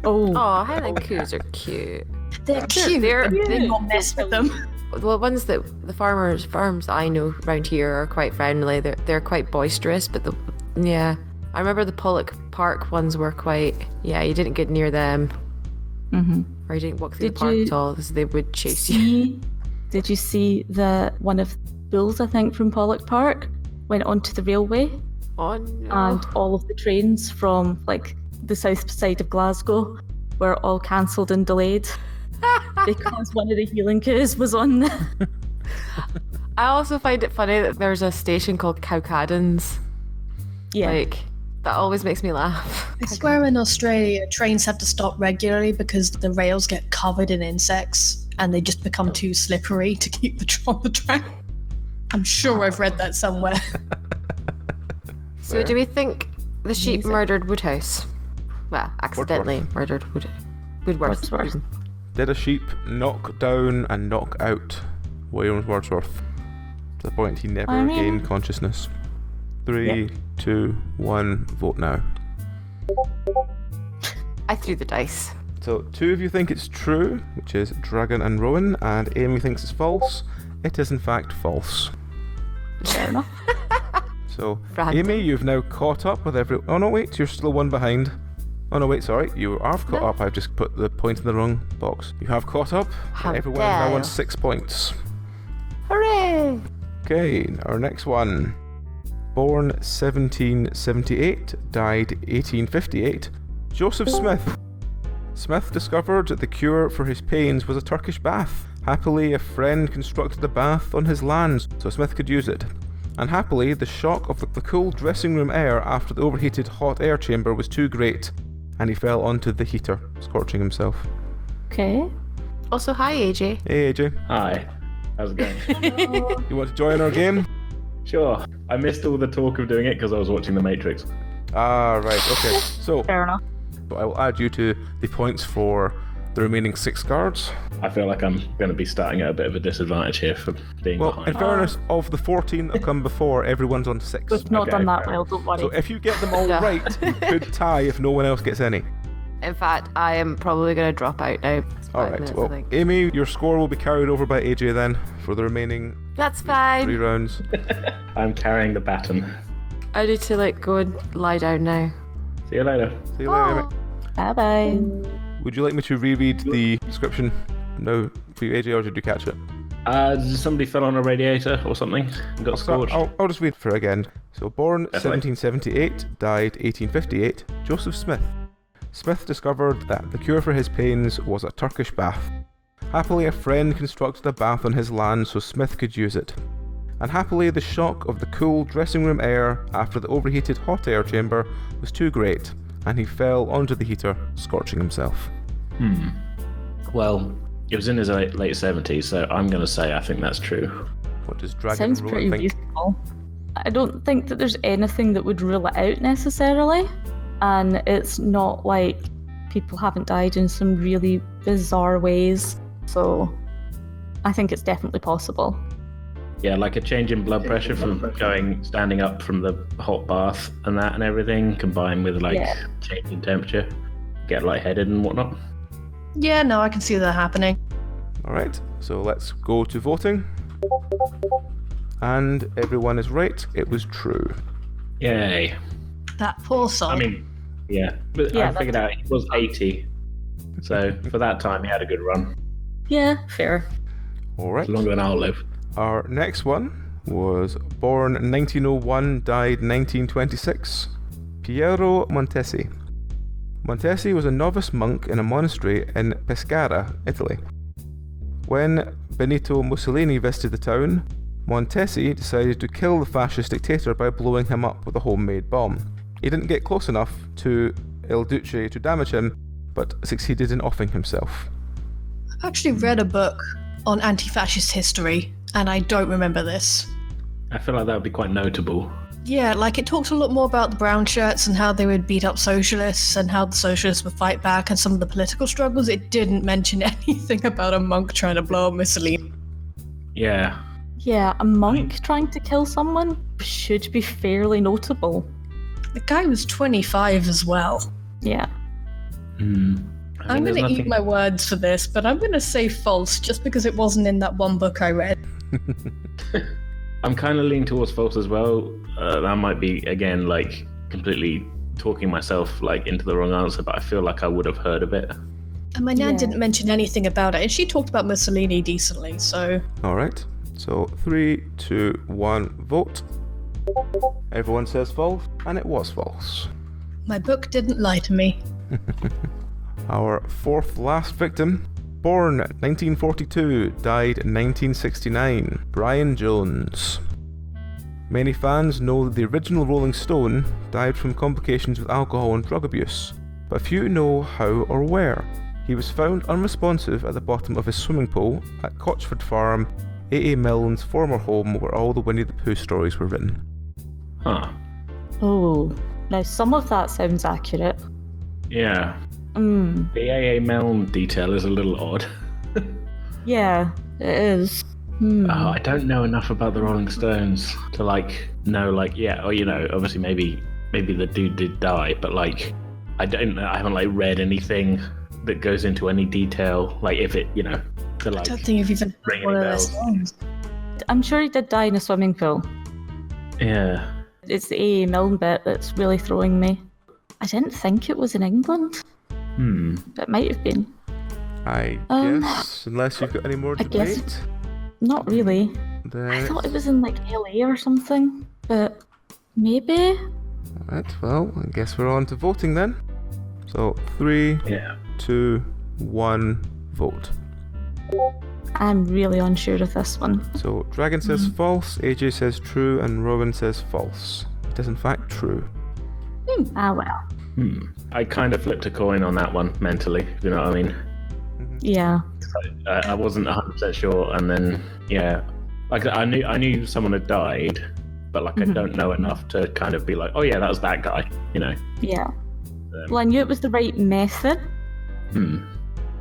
Oh, Highland coos are cute. They're cute, they're- but do not mess with them. The ones that the farms I know around here are quite friendly. They're quite boisterous, but I remember the Pollock Park ones were quite. Yeah, you didn't get near them. Or you didn't walk through the park at all because they would chase you. Did you see the one of bulls, I think, from Pollock Park went onto the railway? Oh no. And all of the trains from like the south side of Glasgow were all cancelled and delayed because one of the healing coos was on there. I also find it funny that there's a station called Cowcaddens. Yeah. Like, that always makes me laugh. I swear in Australia, trains have to stop regularly because the rails get covered in insects and they just become too slippery to keep on the track. I'm sure I've read that somewhere. So do we think the sheep murdered Woodhouse? Well, accidentally murdered Woodworth. Did a sheep knock down and knock out William Wordsworth to the point he never gained consciousness? 3, 2, 1, vote now. I threw the dice. So 2 of you think it's true, which is Dragon and Rowan, and Amy thinks it's false. It is in fact false. Fair enough. So, Random. Amy, you've now caught up with every... Oh no, wait, you're still one behind. Oh no, wait, sorry, you have caught up. I've just put the point in the wrong box. You have caught up, How and everyone is dare now you. on 6 points. Hooray! Okay, our next one. Born 1778, died 1858. Joseph Smith. Smith discovered that the cure for his pains was a Turkish bath. Happily, a friend constructed a bath on his land so Smith could use it. And happily, the shock of the cool dressing room air after the overheated hot air chamber was too great, and he fell onto the heater, scorching himself. Okay. Also, hi, AJ. Hey AJ, Hi, how's it going? you want to join our game? Sure. I missed all the talk of doing it because I was watching The Matrix. Ah, right, okay. So, Fair enough. I will add you to the points for the remaining 6 cards. I feel like I'm going to be starting at a bit of a disadvantage here for being Well, behind. in fairness, of the 14 that have come before, everyone's on 6. We've not Okay, done that fair. well, don't worry. So if you get them all Yeah. right, you could tie if no one else gets any. In fact, I am probably going to drop out now. It's 5 Alright, minutes, I well, think. Amy, your score will be carried over by AJ then for the remaining That's 3 fine. rounds. I'm carrying the baton. I need to go and lie down now. See you later. See you later, Amy. Bye-bye. Would you like me to reread the description now for you, AJ, or did you catch it? Somebody fell on a radiator or something and got So scorched. I'll just read for it again. So, born Definitely. 1778, died 1858, Joseph Smith. Smith discovered that the cure for his pains was a Turkish bath. Happily, a friend constructed a bath on his land so Smith could use it. And happily, the shock of the cool dressing room air after the overheated hot air chamber was too great, and he fell onto the heater, scorching himself. Well, it was in his late 70s, so I'm going to say I think that's true. What does Dragon Sounds and pretty Rowan think? reasonable. I don't think that there's anything that would rule it out necessarily. And it's not like people haven't died in some really bizarre ways. So I think it's definitely possible. Yeah, like a change in blood pressure from standing up from the hot bath and that and everything, combined with Yeah. change in temperature, get lightheaded and whatnot. Yeah, no, I can see that happening. Alright, so let's go to voting. And everyone is right, it was true. Yay. That poor soul. I mean, yeah, but Yeah, I figured out he was 80, so for that time he had a good run. Yeah, fair. Alright. Longer than I'll live. Our next one was born 1901, died 1926. Piero Montesi. Montesi was a novice monk in a monastery in Pescara, Italy. When Benito Mussolini visited the town, Montesi decided to kill the fascist dictator by blowing him up with a homemade bomb. He didn't get close enough to Il Duce to damage him, but succeeded in offing himself. I've actually read a book on anti-fascist history, and I don't remember this. I feel like that would be quite notable. Yeah, like it talks a lot more about the brown shirts and how they would beat up socialists and how the socialists would fight back and some of the political struggles. It didn't mention anything about a monk trying to blow up Mussolini. Yeah. Yeah, a monk trying to kill someone should be fairly notable. The guy was 25 as well. Yeah. I'm going to eat my words for this, but I'm going to say false just because it wasn't in that one book I read. I'm kind of leaning towards false as well. That might be, again, completely talking myself, into the wrong answer, but I feel like I would have heard of it. And my nan Yeah. didn't mention anything about it, and she talked about Mussolini decently, so... Alright, so 3, 2, 1, vote. Everyone says false, and it was false. My book didn't lie to me. Our fourth last victim, born 1942, died 1969, Brian Jones. Many fans know that the original Rolling Stone died from complications with alcohol and drug abuse, but few know how or where. He was found unresponsive at the bottom of his swimming pool at Cochford Farm, A.A. Milne's former home where all the Winnie the Pooh stories were written. Huh. Oh, now some of that sounds accurate. Yeah. Mm, The A.A. Milne detail is a little odd. yeah, it is. I don't know enough about the Rolling Stones to know obviously maybe the dude did die, but I haven't read anything that goes into any detail, if it I don't think you've even heard one of their songs. I'm sure he did die in a swimming pool. Yeah. It's the A.A. Milne bit that's really throwing me. I didn't think it was in England. But it might have been. I guess, unless you've got any more debate. Not really. I thought it was in LA or something, but maybe. Alright, well, I guess we're on to voting then. So 3, 2, 1, vote. I'm really unsure of this one. So Dragon says false, AJ says true, and Robin says false. It is in fact true. Ah well. I kind of flipped a coin on that one mentally, you know what I mean? Yeah. I wasn't 100% sure, and then I knew someone had died, but I don't know enough to kind of be like, oh yeah, that was that guy, you know. Yeah. Well, I knew it was the right method.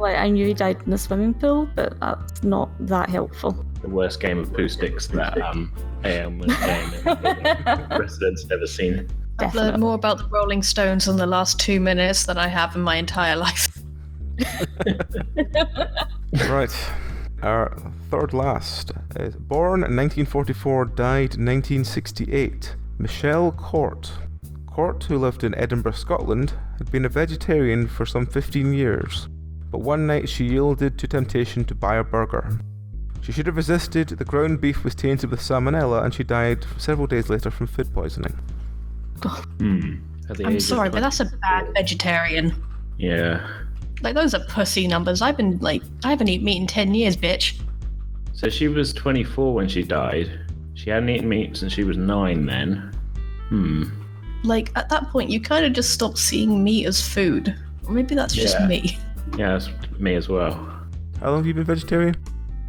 I knew he died in the swimming pool, but that's not that helpful. The worst game of poo sticks that AM was playing in Resident's ever seen. I've learned more about the Rolling Stones in the last 2 minutes than I have in my entire life. Right. Our third last is born in 1944, died 1968. Michelle Court. Court, who lived in Edinburgh, Scotland, had been a vegetarian for some 15 years. But one night she yielded to temptation to buy a burger. She should have resisted, the ground beef was tainted with salmonella, and she died several days later from food poisoning. I'm sorry, but that's a bad vegetarian. Yeah. Those are pussy numbers. I haven't eaten meat in 10 years, bitch. So she was 24 when she died. She hadn't eaten meat since she was 9 then. At that point, you kind of just stop seeing meat as food. Or maybe that's just me. Yeah, that's me as well. How long have you been vegetarian?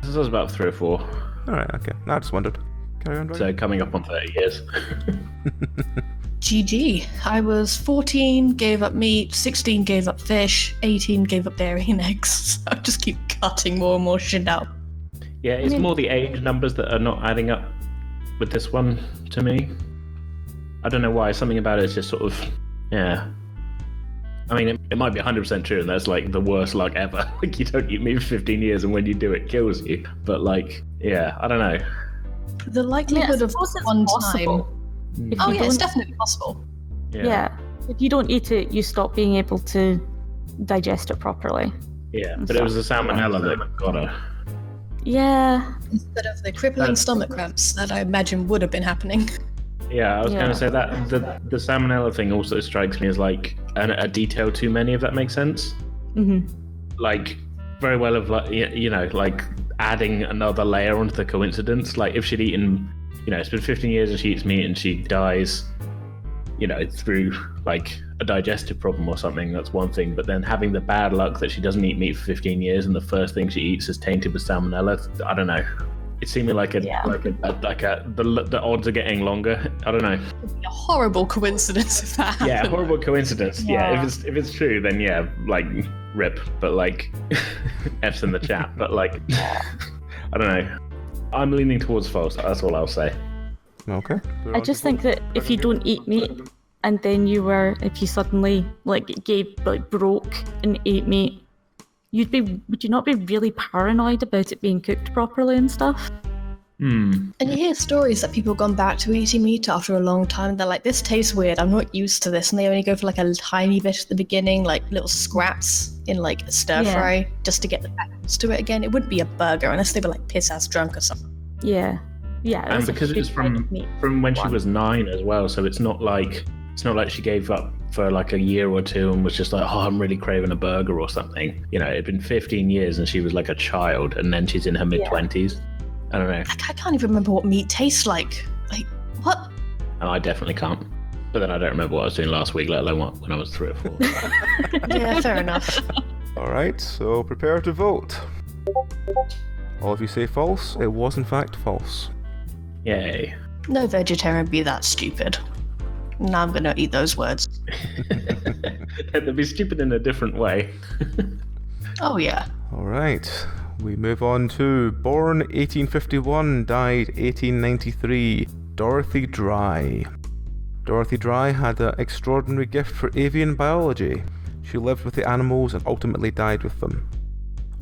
This was about 3 or 4. Alright, okay. No, I just wondered. Carry on, So coming up on 30 years. GG. I was 14, gave up meat, 16 gave up fish, 18 gave up dairy and eggs. So I just keep cutting more and more shit out. Yeah, it's more the age numbers that are not adding up with this one to me. I don't know why. Something about it is just sort of, yeah. I mean, it might be 100% true, and that's the worst luck ever. You don't eat meat for 15 years, and when you do, it kills you. But yeah, I don't know. The likelihood of one time. It's definitely possible. Yeah. If you don't eat it, you stop being able to digest it properly. Yeah, but it was the salmonella that got her. Yeah. Instead of the crippling stomach cramps that I imagine would have been happening. Yeah, I was going to say that the salmonella thing also strikes me as a detail too many, if that makes sense. Very well of adding another layer onto the coincidence. If she'd eaten, it's been 15 years and she eats meat and she dies, through a digestive problem or something, that's one thing. But then having the bad luck that she doesn't eat meat for 15 years and the first thing she eats is tainted with salmonella, I don't know. It seemed the odds are getting longer. I don't know. It'd be a horrible coincidence if that happened. Yeah, horrible coincidence. Yeah, if it's true, then yeah, rip. But F's in the chat. But I don't know. I'm leaning towards false. That's all I'll say. Okay. I just think that if you don't eat meat, and then if you suddenly broke and ate meat, would you not be really paranoid about it being cooked properly and stuff? And you hear stories that people have gone back to eating meat after a long time, and they're like, this tastes weird, I'm not used to this, and they only go for a tiny bit at the beginning, little scraps in a stir fry, just to get the balance to it again. It wouldn't be a burger unless they were piss ass drunk or something. Yeah. And because it was from when she was 9 as well, so it's not like she gave up for a year or two and was just I'm really craving a burger or something. It'd been 15 years and she was a child, and then she's in her mid-20s. I don't know. I can't even remember what meat tastes like. What? And I definitely can't. But then I don't remember what I was doing last week, let alone when I was 3 or 4. Yeah, fair enough. Alright, so prepare to vote. All of you say false. It was in fact false. Yay. No vegetarian would be that stupid. No, I'm going to eat those words. They'd be stupid in a different way. Oh, yeah. Alright. we move on to born 1851, died 1893, Dorothy Dry. Dorothy Dry had an extraordinary gift for avian biology. She lived with the animals and ultimately died with them.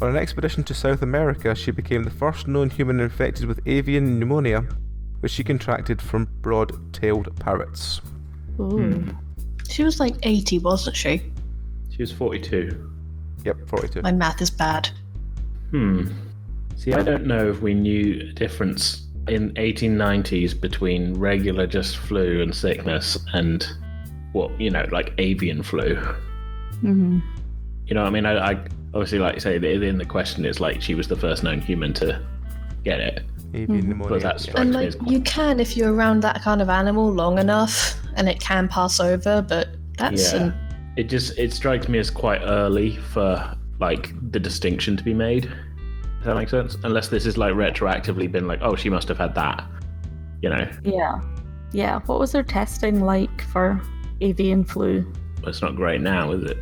On an expedition to South America, she became the first known human infected with avian pneumonia, which she contracted from broad-tailed parrots. Ooh. She was like 80, wasn't she? She was 42. Yep, 42. My math is bad. See, I don't know if we knew a difference in 1890s between regular just flu and sickness and what, like avian flu. Mm-hmm. You know what I mean? I obviously, like you say, in the question it's like she was the first known human to get it. Avian pneumonia. But that strikes And me like as quite... you can if you're around that kind of animal long enough, and it can pass over. But that's It strikes me as quite early for like the distinction to be made. Does that make sense? Unless this is like retroactively been like, oh, she must have had that. Yeah. What was their testing like for avian flu? Well, it's not great now, is it?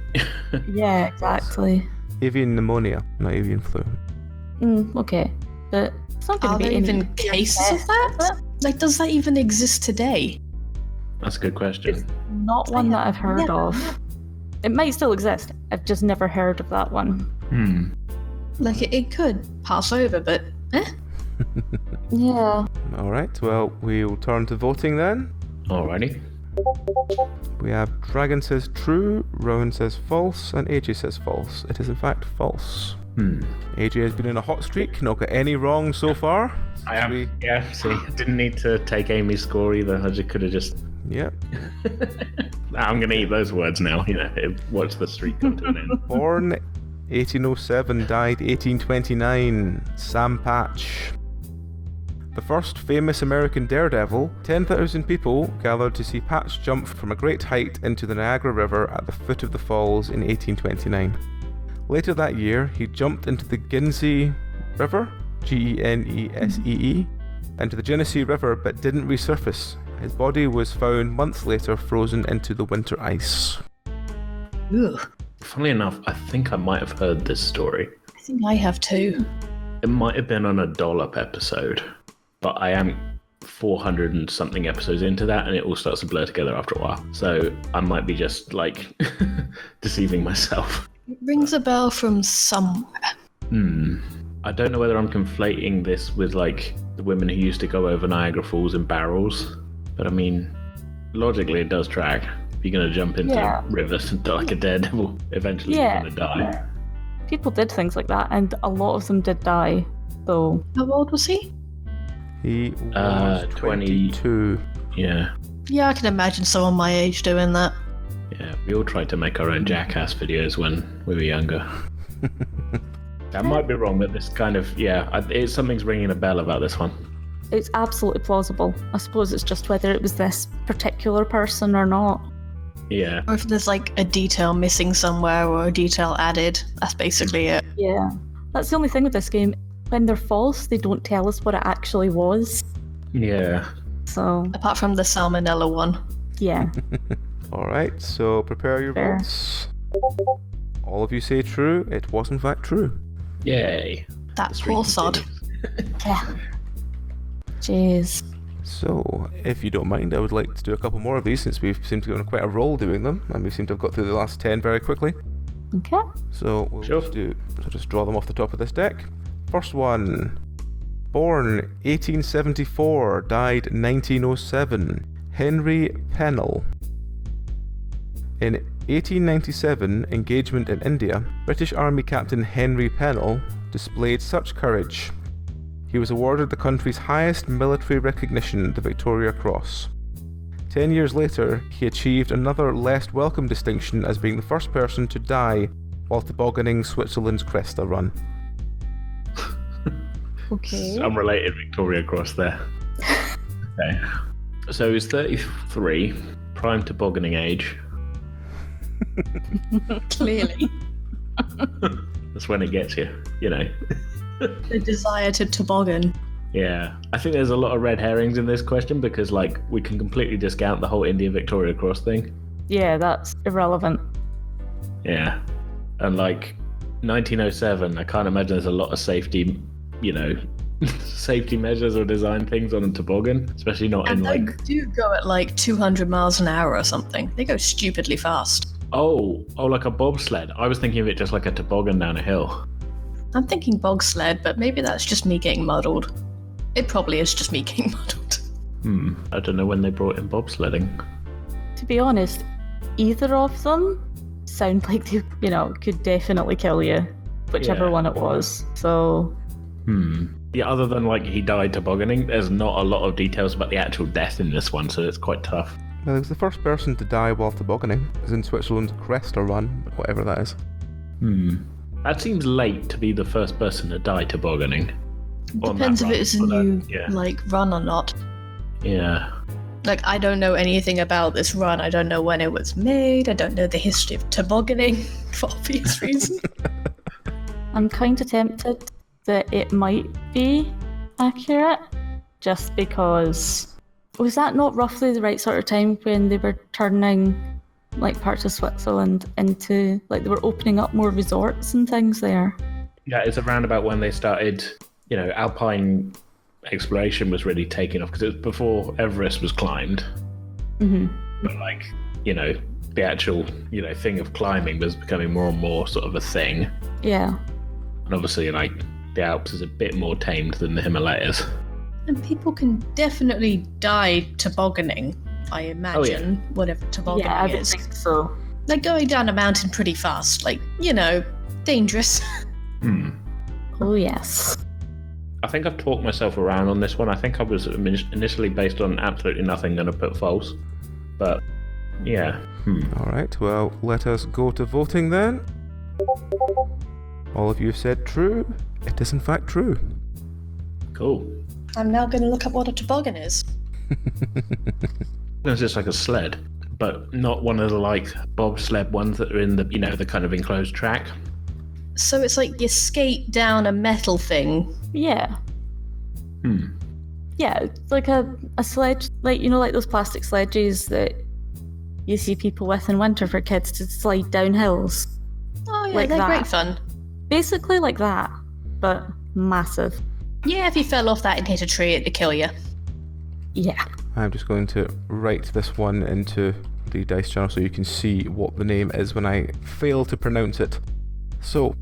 Yeah, exactly. Avian pneumonia, not avian flu. Okay, but it's not going Are to be there any even cases of that? Like, does that even exist today? That's a good question. It's not one that I've heard of. It might still exist. I've just never heard of that one. Like, it could pass over, but Yeah. Alright, well, we'll turn to voting then. Alrighty. We have Dragon says true, Rowan says false, and AJ says false. It is in fact false. AJ has been in a hot streak, not got any wrong so far. I am. Yeah, see, I didn't need to take Amy's score either. I just could have just... Yep. I'm going to eat those words now, watch the streak come to an end. Born 1807, died 1829, Sam Patch. The first famous American daredevil, 10,000 people gathered to see Patch jump from a great height into the Niagara River at the foot of the falls in 1829. Later that year, he jumped into the Genesee River, Genesee, into the Genesee River but didn't resurface. His body was found months later frozen into the winter ice. ugh, Funnily enough, I think I might have heard this story. I think I have too. It might have been on a Dollop episode, but I am 400 and something episodes into that, and it all starts to blur together after a while. So I might be just like deceiving myself. It rings a bell from somewhere. I don't know whether I'm conflating this with like the women who used to go over Niagara Falls in barrels, but I mean, logically it does track. If you're going to jump into rivers and like a daredevil, eventually you're going to die. People did things like that, and a lot of them did die, though. How old was he? He was 22. Yeah. Yeah, I can imagine someone my age doing that. Yeah, we all tried to make our own Jackass videos when we were younger. I might be wrong, but this kind of, something's ringing a bell about this one. It's absolutely plausible. I suppose it's just whether it was this particular person or not. Yeah. Or if there's like a detail missing somewhere or a detail added. That's basically it. Yeah. That's the only thing with this game. When they're false, they don't tell us what it actually was. Yeah. So, Apart from the salmonella one. yeah. Alright, so prepare your Fair. votes. All of you say true. It was in fact true. Yay. That The streak poor sod. continues. Yeah. Jeez. So, if you don't mind, I would like to do a couple more of these since we've seemed to be on quite a roll doing them, and we seem to have got through the last 10 very quickly. Okay. So we'll Sure. just draw them off the top of this deck. First one. Born 1874, died 1907, Henry Pennell. In 1897 engagement in India, British Army Captain Henry Pennell displayed such courage. He was awarded the country's highest military recognition, the Victoria Cross. 10 years later, he achieved another less welcome distinction as being the first person to die while tobogganing Switzerland's Cresta run. Okay. Unrelated Victoria Cross there. Okay. So he's 33, prime tobogganing age. Clearly. That's when it gets you, you know. The desire to toboggan. Yeah. I think there's a lot of red herrings in this question because, like, we can completely discount the whole India Victoria Cross thing. Yeah, that's irrelevant. Yeah. And, like, 1907, I can't imagine there's a lot of safety, safety measures or design things on a toboggan, especially not And in they like... do go at like 200 miles an hour or something. They go stupidly fast. Oh, like a bobsled. I was thinking of it just like a toboggan down a hill. I'm thinking bog sled, but maybe that's just me getting muddled. It probably is just me getting muddled. I don't know when they brought in bobsledding. To be honest, either of them sound like they, could definitely kill you, whichever Yeah. one it was. So, Yeah, other than like he died tobogganing, there's not a lot of details about the actual death in this one, so it's quite tough. Well, he was the first person to die while tobogganing. It was in Switzerland's Cresta Run, whatever that is. That seems late to be the first person to die tobogganing. On that Depends if run, it's a but, new yeah. run or not. Yeah. Like, I don't know anything about this run. I don't know when it was made. I don't know the history of tobogganing for obvious reasons. I'm kind of tempted that it might be accurate, just because... Was that not roughly the right sort of time when they were turning like parts of Switzerland into, like, they were opening up more resorts and things there? Yeah, it's around about when they started, alpine exploration was really taking off, because it was before Everest was climbed. But like, the actual, thing of climbing was becoming more and more sort of a thing. Yeah. And obviously, like, the Alps is a bit more tamed than the Himalayas. And people can definitely die tobogganing, I imagine, whatever tobogganing Yeah, I would is. think so. Like going down a mountain pretty fast, like, dangerous. Oh, yes. I think I've talked myself around on this one. I think I was initially based on absolutely nothing going to put false. But, yeah. Alright, well, let us go to voting then. All of you have said true. It is in fact true. Cool. I'm now going to look up what a toboggan is. It's just like a sled, but not one of the like bobsled ones that are in the the kind of enclosed track. So it's like you skate down a metal thing. Yeah. Yeah, it's like a sledge, like, like those plastic sledges that you see people with in winter for kids to slide down hills. Oh yeah, Like they're that. great fun. Basically like that, but massive. Yeah, if you fell off that and hit a tree, it'd kill you. Yeah. I'm just going to write this one into the Dice channel so you can see what the name is when I fail to pronounce it. So,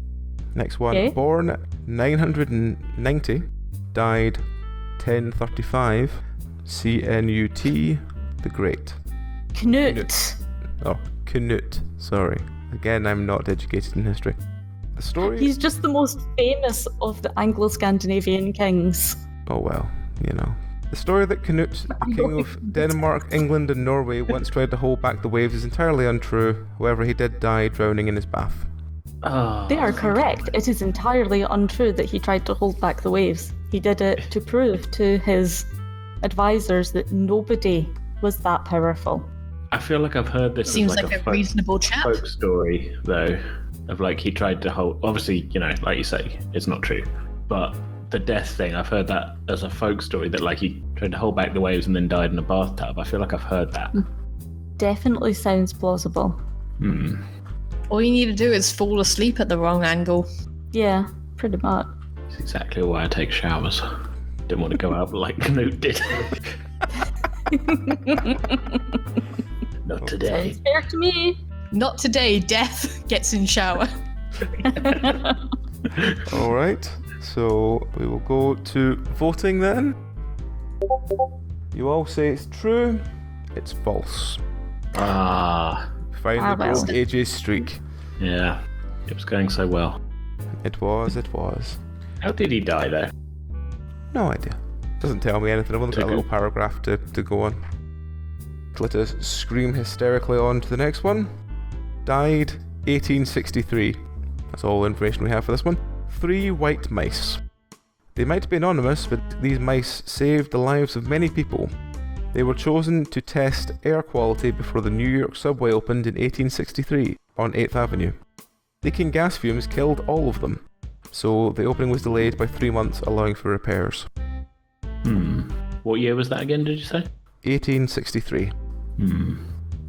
next one. Okay. Born 990, died 1035, CNUT, the Great. Knut. Oh, Canute, sorry. Again, I'm not educated in history. The story... He's just the most famous of the Anglo-Scandinavian kings. Oh well, The story that Canute, the king of Denmark, England and Norway, once tried to hold back the waves is entirely untrue. However, he did die drowning in his bath. They are correct. It is entirely untrue that he tried to hold back the waves. He did it to prove to his advisors that nobody was that powerful. I feel like I've heard this Seems as like a folk, reasonable chap. folk story, though, of like he tried to hold... Obviously, like you say, it's not true. But the death thing, I've heard that as a folk story, that like he tried to hold back the waves and then died in a bathtub. I feel like I've heard that. Definitely sounds plausible. All you need to do is fall asleep at the wrong angle. Yeah, pretty much. It's exactly why I take showers. Didn't want to go out like Knut did. Not today. Sounds fair to me. Not today, death gets in shower. Alright, so we will go to voting then. You all say it's true. It's false. Finally well. broke AJ's streak. Yeah. It was going so well. It was. How did he die though? No idea. Doesn't tell me anything. I've only got a little paragraph to go on. Let us scream hysterically on to the next one. Died 1863. That's all the information we have for this one. 3 white mice. They might be anonymous, but these mice saved the lives of many people. They were chosen to test air quality before the New York subway opened in 1863 on 8th Avenue. Leaking gas fumes killed all of them, so the opening was delayed by 3 months, allowing for repairs. What year was that again, did you say? 1863.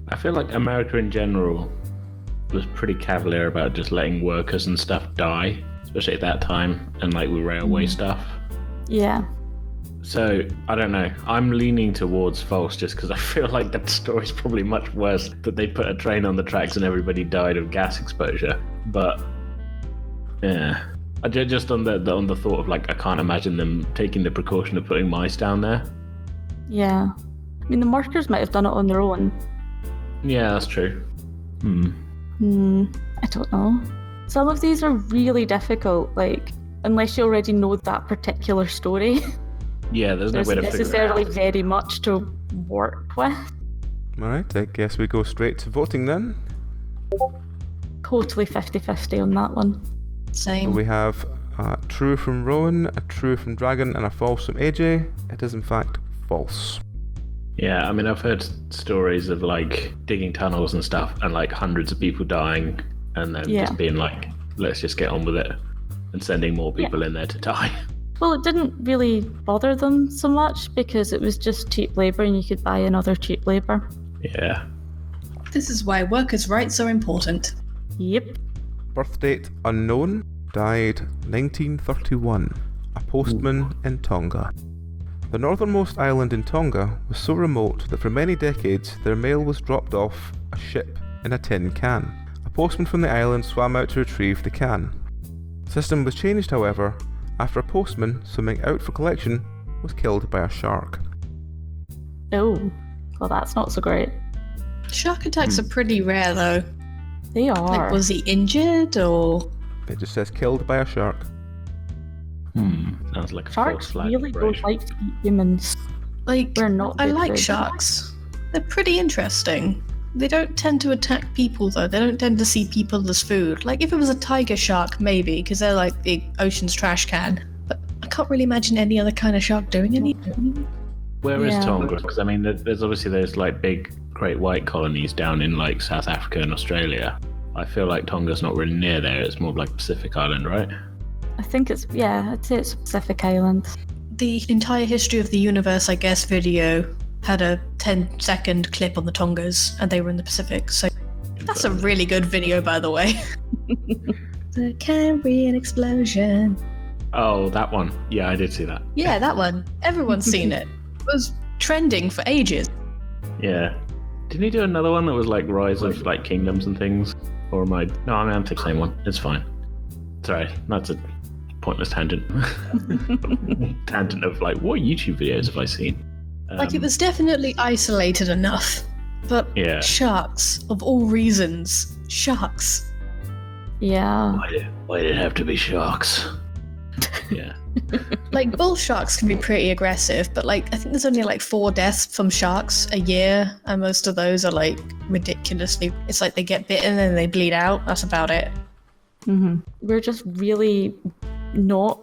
I feel like America in general was pretty cavalier about just letting workers and stuff die, especially at that time, and like with railway stuff. Yeah. So, I don't know. I'm leaning towards false just because I feel like that story's probably much worse, that they put a train on the tracks and everybody died of gas exposure. But, yeah. Just on the thought of, like, I can't imagine them taking the precaution of putting mice down there. Yeah. I mean, the markers might have done it on their own. Yeah, that's true. I don't know. Some of these are really difficult, like, unless you already know that particular story. Yeah, there's no way to figure it out. necessarily very much to work with. Alright, I guess we go straight to voting then. Totally 50-50 on that one. So Same. we have a true from Rowan, a true from Dragon, and a false from AJ. It is in fact false. Yeah, I mean, I've heard stories of, like, digging tunnels and stuff, and, like, hundreds of people dying, and then just being like, let's just get on with it, and sending more people in there to die. Well, it didn't really bother them so much because it was just cheap labour and you could buy another cheap labour. Yeah. This is why workers' rights are important. Yep. Birth date unknown. Died 1931. A postman in Tonga. The northernmost island in Tonga was so remote that for many decades their mail was dropped off a ship in a tin can. A postman from the island swam out to retrieve the can. The system was changed, however, after a postman swimming out for collection was killed by a shark. Oh, well, that's not so great. Shark attacks are pretty rare, though. They are. Like, was he injured, or...? It just says killed by a shark. Sounds like a false Sharks flag really don't operation. like to eat humans. Like, We're not I good like food. sharks. They're pretty interesting. They don't tend to attack people, though. They don't tend to see people as food. Like, if it was a tiger shark, maybe, because they're like the ocean's trash can. But I can't really imagine any other kind of shark doing anything. Where is Yeah. Tonga? Because, I mean, there's obviously those, like, big great white colonies down in, like, South Africa and Australia. I feel like Tonga's not really near there. It's more like Pacific Island, right? I think it's, I'd say it's Pacific Island. The entire history of the universe, I guess, video had a 10-second clip on the Tongas, and they were in the Pacific, so that's a really good video, by the way. The Cambrian explosion. Oh, that one. Yeah, I did see that. Yeah, that one. Everyone's seen it. It was trending for ages. Yeah. Didn't he do another one that was like Rise of like Kingdoms and things? Or am I? No, I mean, I'm thinking the same one. It's fine. Sorry, that's a pointless tangent. Tangent of like, what YouTube videos have I seen? Like, it was definitely isolated enough. But Yeah. sharks, of all reasons, sharks. Yeah. Why did it have to be sharks? Yeah. Like, bull sharks can be pretty aggressive, but like, I think there's only like 4 deaths from sharks a year, and most of those are like ridiculously. It's like they get bitten and they bleed out. That's about it. We're just really not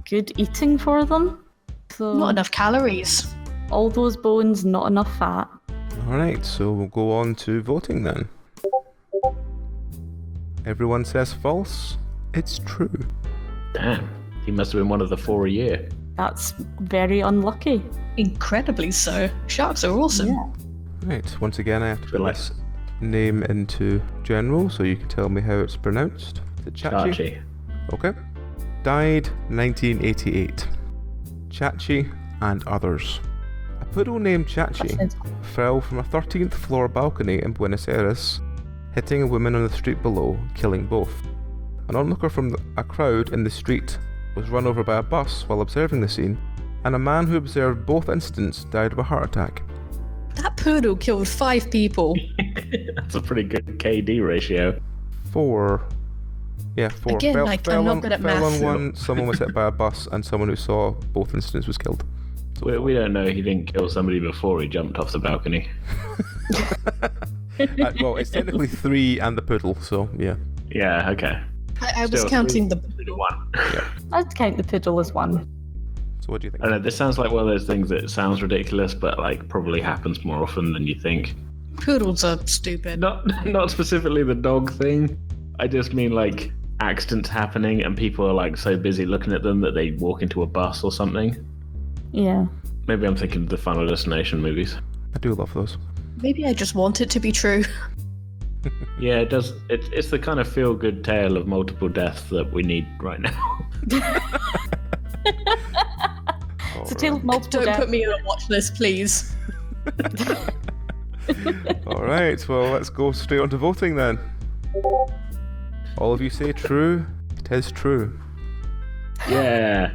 good eating for them. So Not enough calories. all those bones, not enough fat. Alright, so we'll go on to voting then. Everyone says false. It's true. Damn. He must have been one of the 4 a year. That's very unlucky. Incredibly so. Sharks are awesome. Yeah. Right, once again I have to put Like- this name into general so you can tell me how it's pronounced. Is it Chachi? Chachi. Okay. Died 1988. Chachi and others. A poodle named Chachi That's it. fell from a 13th floor balcony in Buenos Aires, hitting a woman on the street below, killing both. An onlooker from a crowd in the street was run over by a bus while observing the scene, and a man who observed both incidents died of a heart attack. That poodle killed 5 people. That's a pretty good KD ratio. 4. Yeah, 4. Again, fell, like, fell I'm not on, good at fell math. on one, someone was hit by a bus, and someone who saw both incidents was killed. We don't know he didn't kill somebody before he jumped off the balcony. Well, it's technically 3 and the poodle, so yeah. Yeah, okay. I was Still, counting the 3 to 1. I'd count the poodle as one. So what do you think? I don't know, this sounds like one of those things that sounds ridiculous, but like probably happens more often than you think. poodles are stupid. Not specifically the dog thing. I just mean like accidents happening and people are like so busy looking at them that they walk into a bus or something. Yeah. Maybe I'm thinking of the Final Destination movies. I do love those. Maybe I just want it to be true. Yeah, it does. It's the kind of feel-good tale of multiple deaths that we need right now. It's a tale of multiple Don't deaths. put me on a watch list, please. All right, well, let's go straight on to voting then. All of you say true. It is true. Yeah.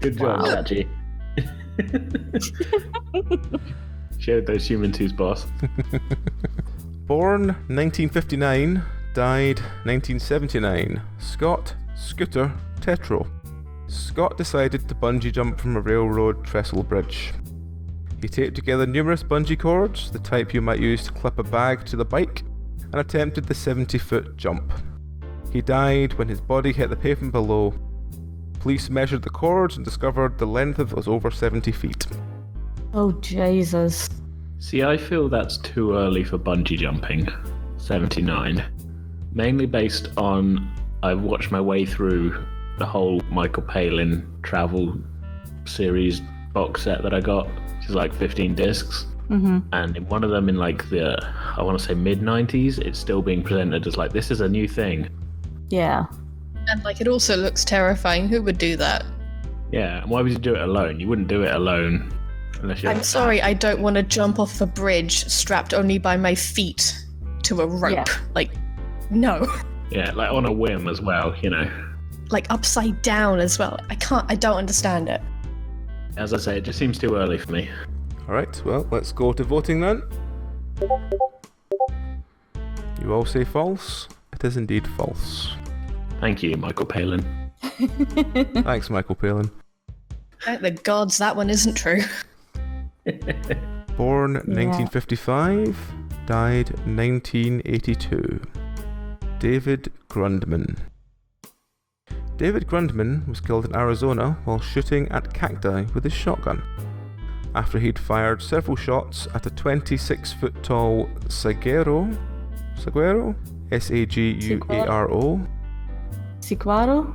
Good job, Wow. Sachi. Showed those human twos, boss. Born 1959, died 1979. Scott Scooter Tetro. Scott decided to bungee jump from a railroad trestle bridge. He taped together numerous bungee cords, the type you might use to clip a bag to the bike, and attempted the 70-foot jump. He died when his body hit the pavement below. Police measured the cords and discovered the length of it was over 70 feet. Oh, Jesus. See, I feel that's too early for bungee jumping. 79. Mainly based on I've watched my way through the whole Michael Palin travel series box set that I got, which is like 15 discs. Mm-hmm. And in one of them, in like the, I want to say mid-90s, it's still being presented as like, this is a new thing. Yeah. And like, it also looks terrifying. Who would do that? Yeah, and why would you do it alone? You wouldn't do it alone unless you're... I'm sorry, I don't want to jump off a bridge strapped only by my feet to a rope. Yeah. Like, no. Yeah, like on a whim as well, you know. Like upside down as well. I don't understand it. As I say, it just seems too early for me. Alright, well, let's go to voting then. You all say false. It is indeed false. Thank you, Michael Palin. Thanks, Michael Palin. Thank the gods that one isn't true. Born 1955, died 1982. David Grundman. David Grundman was killed in Arizona while shooting at cacti with his shotgun, after he'd fired several shots at a 26-foot tall saguaro? S-A-G-U-A-R-O? Saguaro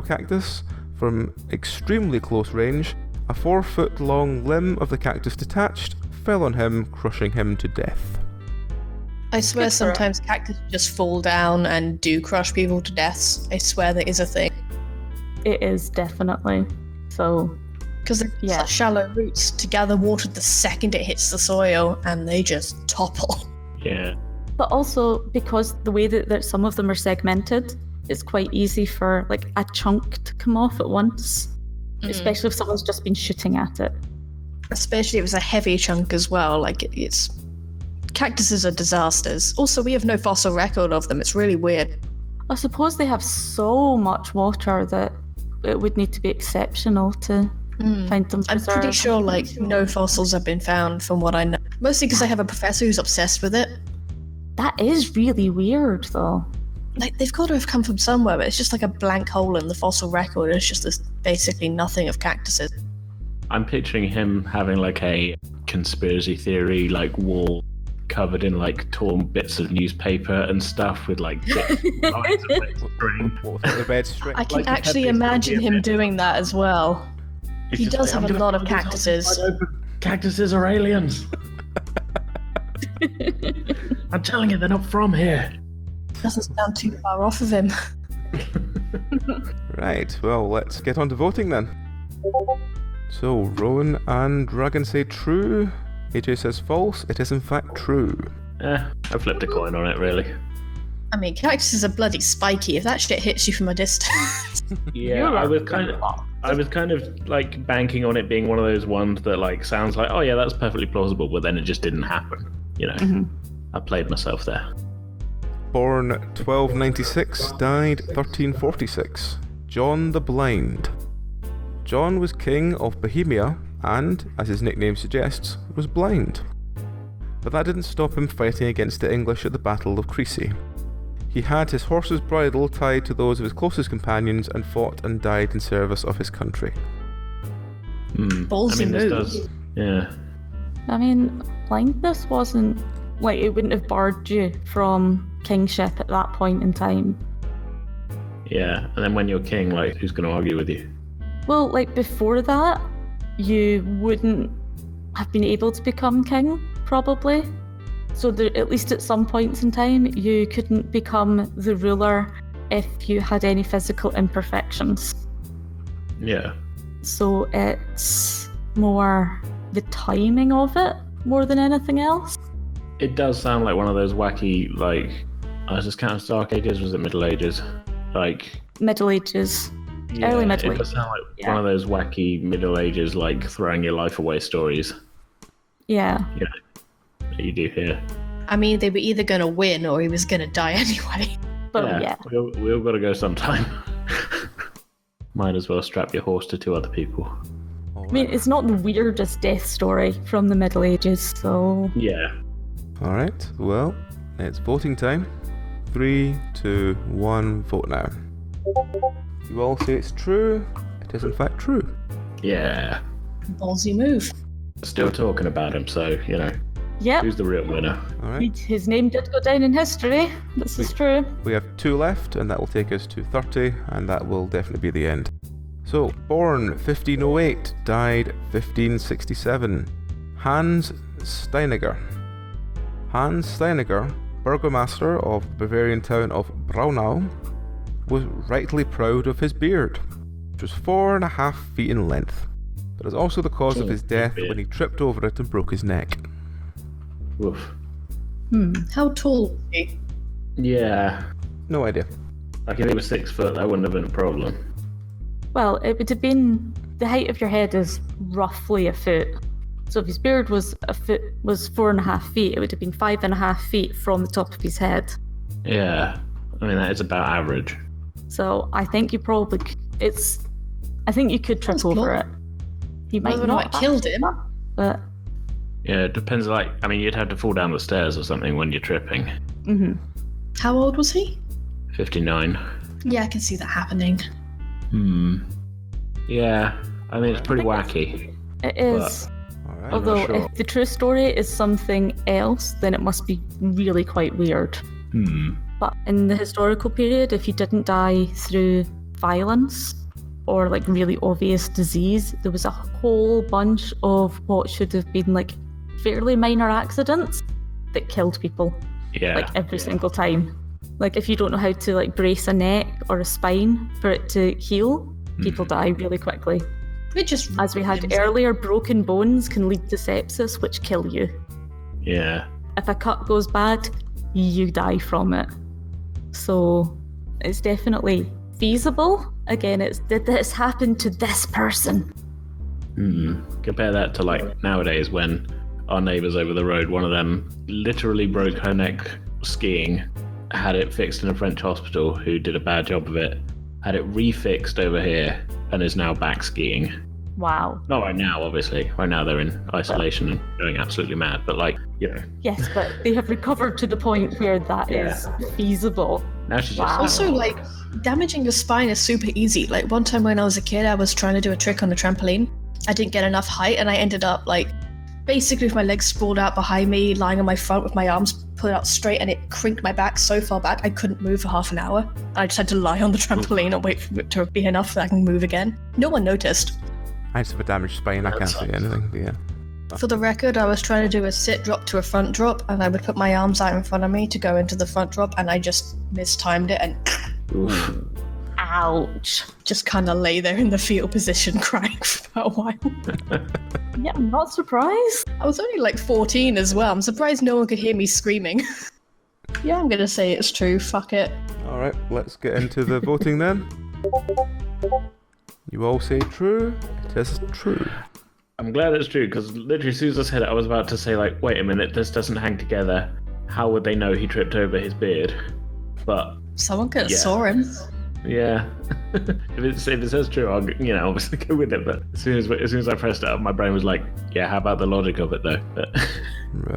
cactus from extremely close range. A 4-foot long limb of the cactus detached, fell on him, crushing him to death. I swear sometimes cactus just fall down and do crush people to death. I swear that is a thing. It is, definitely. So, Because they've Yeah. such shallow roots to gather water the second it hits the soil, and they just topple. Yeah. but also because the way that some of them are segmented, it's quite easy for like a chunk to come off at once, especially if someone's just been shooting at it. Especially if it's a heavy chunk as well. Like, it's... Cactuses are disasters. Also, we have no fossil record of them. It's really weird. I suppose they have so much water that it would need to be exceptional to find them I'm preserved. pretty sure, like, no fossils have been found from what I know. Mostly because I have a professor who's obsessed with it. That is really weird, though. Like, they've got to have come from somewhere, but it's just like a blank hole in the fossil record. It's just this basically nothing of cactuses. I'm picturing him having like a conspiracy theory like wall covered in like torn bits of newspaper and stuff with like lines of red string. What was it, the red string? I can Like, actually it's imagine him doing that as well. He's He just does like, have "I'm a gonna lot of blow these cactuses. houses wide open. Cactuses are aliens. I'm telling you, they're not from here. Doesn't sound too far off of him. Right, well, let's get on to voting then. So, Rowan and Dragon say true. AJ says false. It is in fact true. I flipped a coin on it, really. I mean, cactuses are bloody spiky. If that shit hits you from a distance. Yeah, I was kind of like banking on it being one of those ones that like sounds like, oh yeah, that's perfectly plausible, but then it just didn't happen. You know, I played myself there. Born 1296, died 1346. John the Blind. John was king of Bohemia and, as his nickname suggests, was blind. But that didn't stop him fighting against the English at the Battle of Crecy. He had his horse's bridle tied to those of his closest companions and fought and died in service of his country. Ballsy this move. does, yeah. I mean, blindness wasn't like it wouldn't have barred you from kingship at that point in time. Yeah, and then when you're king, like, who's going to argue with you? Well, like before that, you wouldn't have been able to become king, probably. So at least at some points in time, you couldn't become the ruler if you had any physical imperfections. Yeah. So it's more the timing of it more than anything else. It does sound like one of those wacky, like, is this kind of Dark Ages? Was it Middle Ages? Like Middle Ages. yeah, Early Middle It does Ages. sound like one of those wacky Middle Ages, like throwing your life away stories. Yeah. You know, that you do here. I mean, they were either going to win or he was going to die anyway. But yeah. We all got to go sometime. Might as well strap your horse to 2 other people. I mean, it's not the weirdest death story from the Middle Ages, so... Yeah. Alright, well, it's voting time. 3, 2, 1, vote now. You all say it's true. It is in fact true. Yeah. Ballsy move. Still talking about him, so, you know, Yep. who's the real winner? Alright, His name did go down in history. This is true. we have 2 left, and that will take us to 30, and that will definitely be the end. So, born 1508, died 1567. Hans Steiniger. Hans Steiniger, burgomaster of the Bavarian town of Braunau, was rightly proud of his beard, which was 4.5 feet in length. That is also the cause of his death when he tripped over it and broke his neck. Woof. How tall was he? Yeah. No idea. Like if he was 6 foot, that wouldn't have been a problem. Well, it would have been... The height of your head is roughly a foot. So if his beard was 4.5 feet, it would have been 5.5 feet from the top of his head. Yeah. I mean, that is about average. So I think you probably... I think you could trip That's over cool. it. He might Whether or not not it killed him. But... Yeah, it depends. Like, I mean, you'd have to fall down the stairs or something when you're tripping. Mm-hmm. How old was he? 59. Yeah, I can see that happening. Yeah. I mean, it's pretty wacky. It is. Alright. Although, sure. if the true story is something else, then it must be really quite weird. But in the historical period, if you didn't die through violence or like really obvious disease, there was a whole bunch of what should have been like fairly minor accidents that killed people. Yeah. Like every single time. Like if you don't know how to like brace a neck or a spine for it to heal, people die really quickly. It just As we had earlier, broken bones can lead to sepsis, which kill you. Yeah. If a cut goes bad, you die from it. So it's definitely feasible. Again, it's did this happen to this person? Compare that to like nowadays when our neighbours over the road, one of them literally broke her neck skiing, had it fixed in a French hospital, who did a bad job of it, had it refixed over here, and is now back skiing. Wow. Not right now, obviously. Right now they're in isolation and going absolutely mad, but like, you know. Yes, but they have recovered to the point where that is feasible. Now she's Wow. just Also, like, damaging your spine is super easy. Like, one time when I was a kid, I was trying to do a trick on a trampoline. I didn't get enough height, and I ended up, like, basically with my legs sprawled out behind me, lying on my front with my arms put out straight, and it crinked my back so far back I couldn't move for half an hour. I just had to lie on the trampoline and wait for it to be enough that I can move again. No one noticed. I just have a damaged spine, I can't say anything, but yeah. For the record, I was trying to do a sit drop to a front drop, and I would put my arms out in front of me to go into the front drop, and I just mistimed it and Ouch. just kind of lay there in the fetal position crying for about a while. Yeah, I'm not surprised. I was only like 14 as well. I'm surprised no one could hear me screaming. Yeah, I'm gonna say it's true. Fuck it. Alright, let's get into the voting then. You all say true. It is true. I'm glad it's true, because literally as soon as I said it, I was about to say, like, wait a minute, this doesn't hang together. How would they know he tripped over his beard? But, Someone could have Yeah. saw him. yeah. if it says true, I'll, obviously go with it. But as soon as I pressed it up, my brain was like, yeah, how about the logic of it, though? But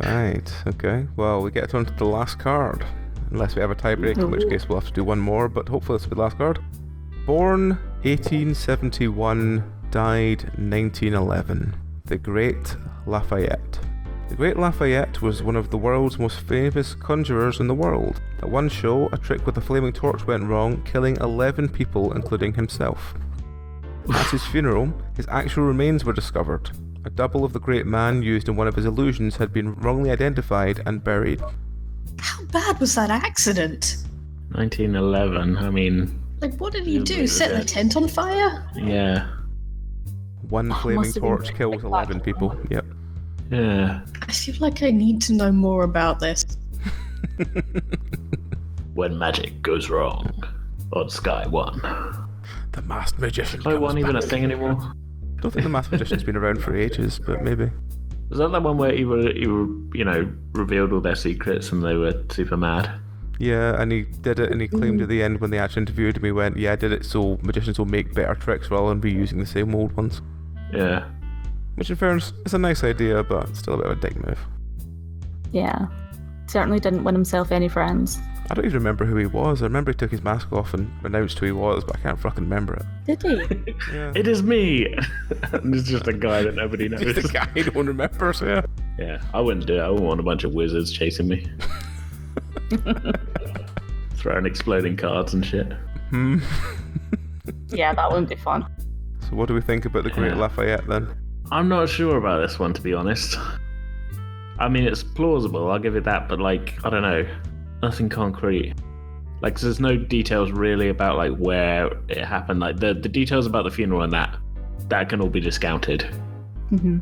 Right, okay. Well, we get on to the last card. Unless we have a tiebreak, in which case we'll have to do one more, but hopefully this will be the last card. Born 1871, died 1911. The Great Lafayette. The Great Lafayette was one of the world's most famous conjurers in the world. At one show, a trick with a flaming torch went wrong, killing 11 people, including himself. At his funeral, his actual remains were discovered. A double of the great man used in one of his illusions had been wrongly identified and buried. How bad was that accident? 1911. I mean, Like, what did he do? Presumably Set the dead. tent on fire? yeah, One flaming must have been torch kills 11 people. Yep. yeah. I feel like I need to know more about this. When magic goes wrong on Sky One. The masked magician. Sky comes One even a back. thing anymore? I don't think the masked magician's been around for ages, but maybe. Was that the one where he revealed all their secrets and they were super mad? Yeah, and he did it, and he claimed at the end when they actually interviewed him, he went, "Yeah, I did it so magicians will make better tricks rather than reusing the same old ones." Yeah. Which, in fairness, is a nice idea, but still a bit of a dick move. Yeah. Certainly didn't win himself any friends. I don't even remember who he was. I remember he took his mask off and announced who he was, but I can't fucking remember it. Did he? Yeah. It is me! And it's just a guy that nobody knows. Just a guy no one remembers, yeah. Yeah, I wouldn't do it. I wouldn't want a bunch of wizards chasing me. Throwing exploding cards and shit. Yeah, that wouldn't be fun. So what do we think about the Great Yeah. Lafayette then? I'm not sure about this one, to be honest. I mean, it's plausible, I'll give it that, but, like, I don't know. Nothing concrete. Like, 'cause there's no details really about, like, where it happened. Like, the details about the funeral and that can all be discounted.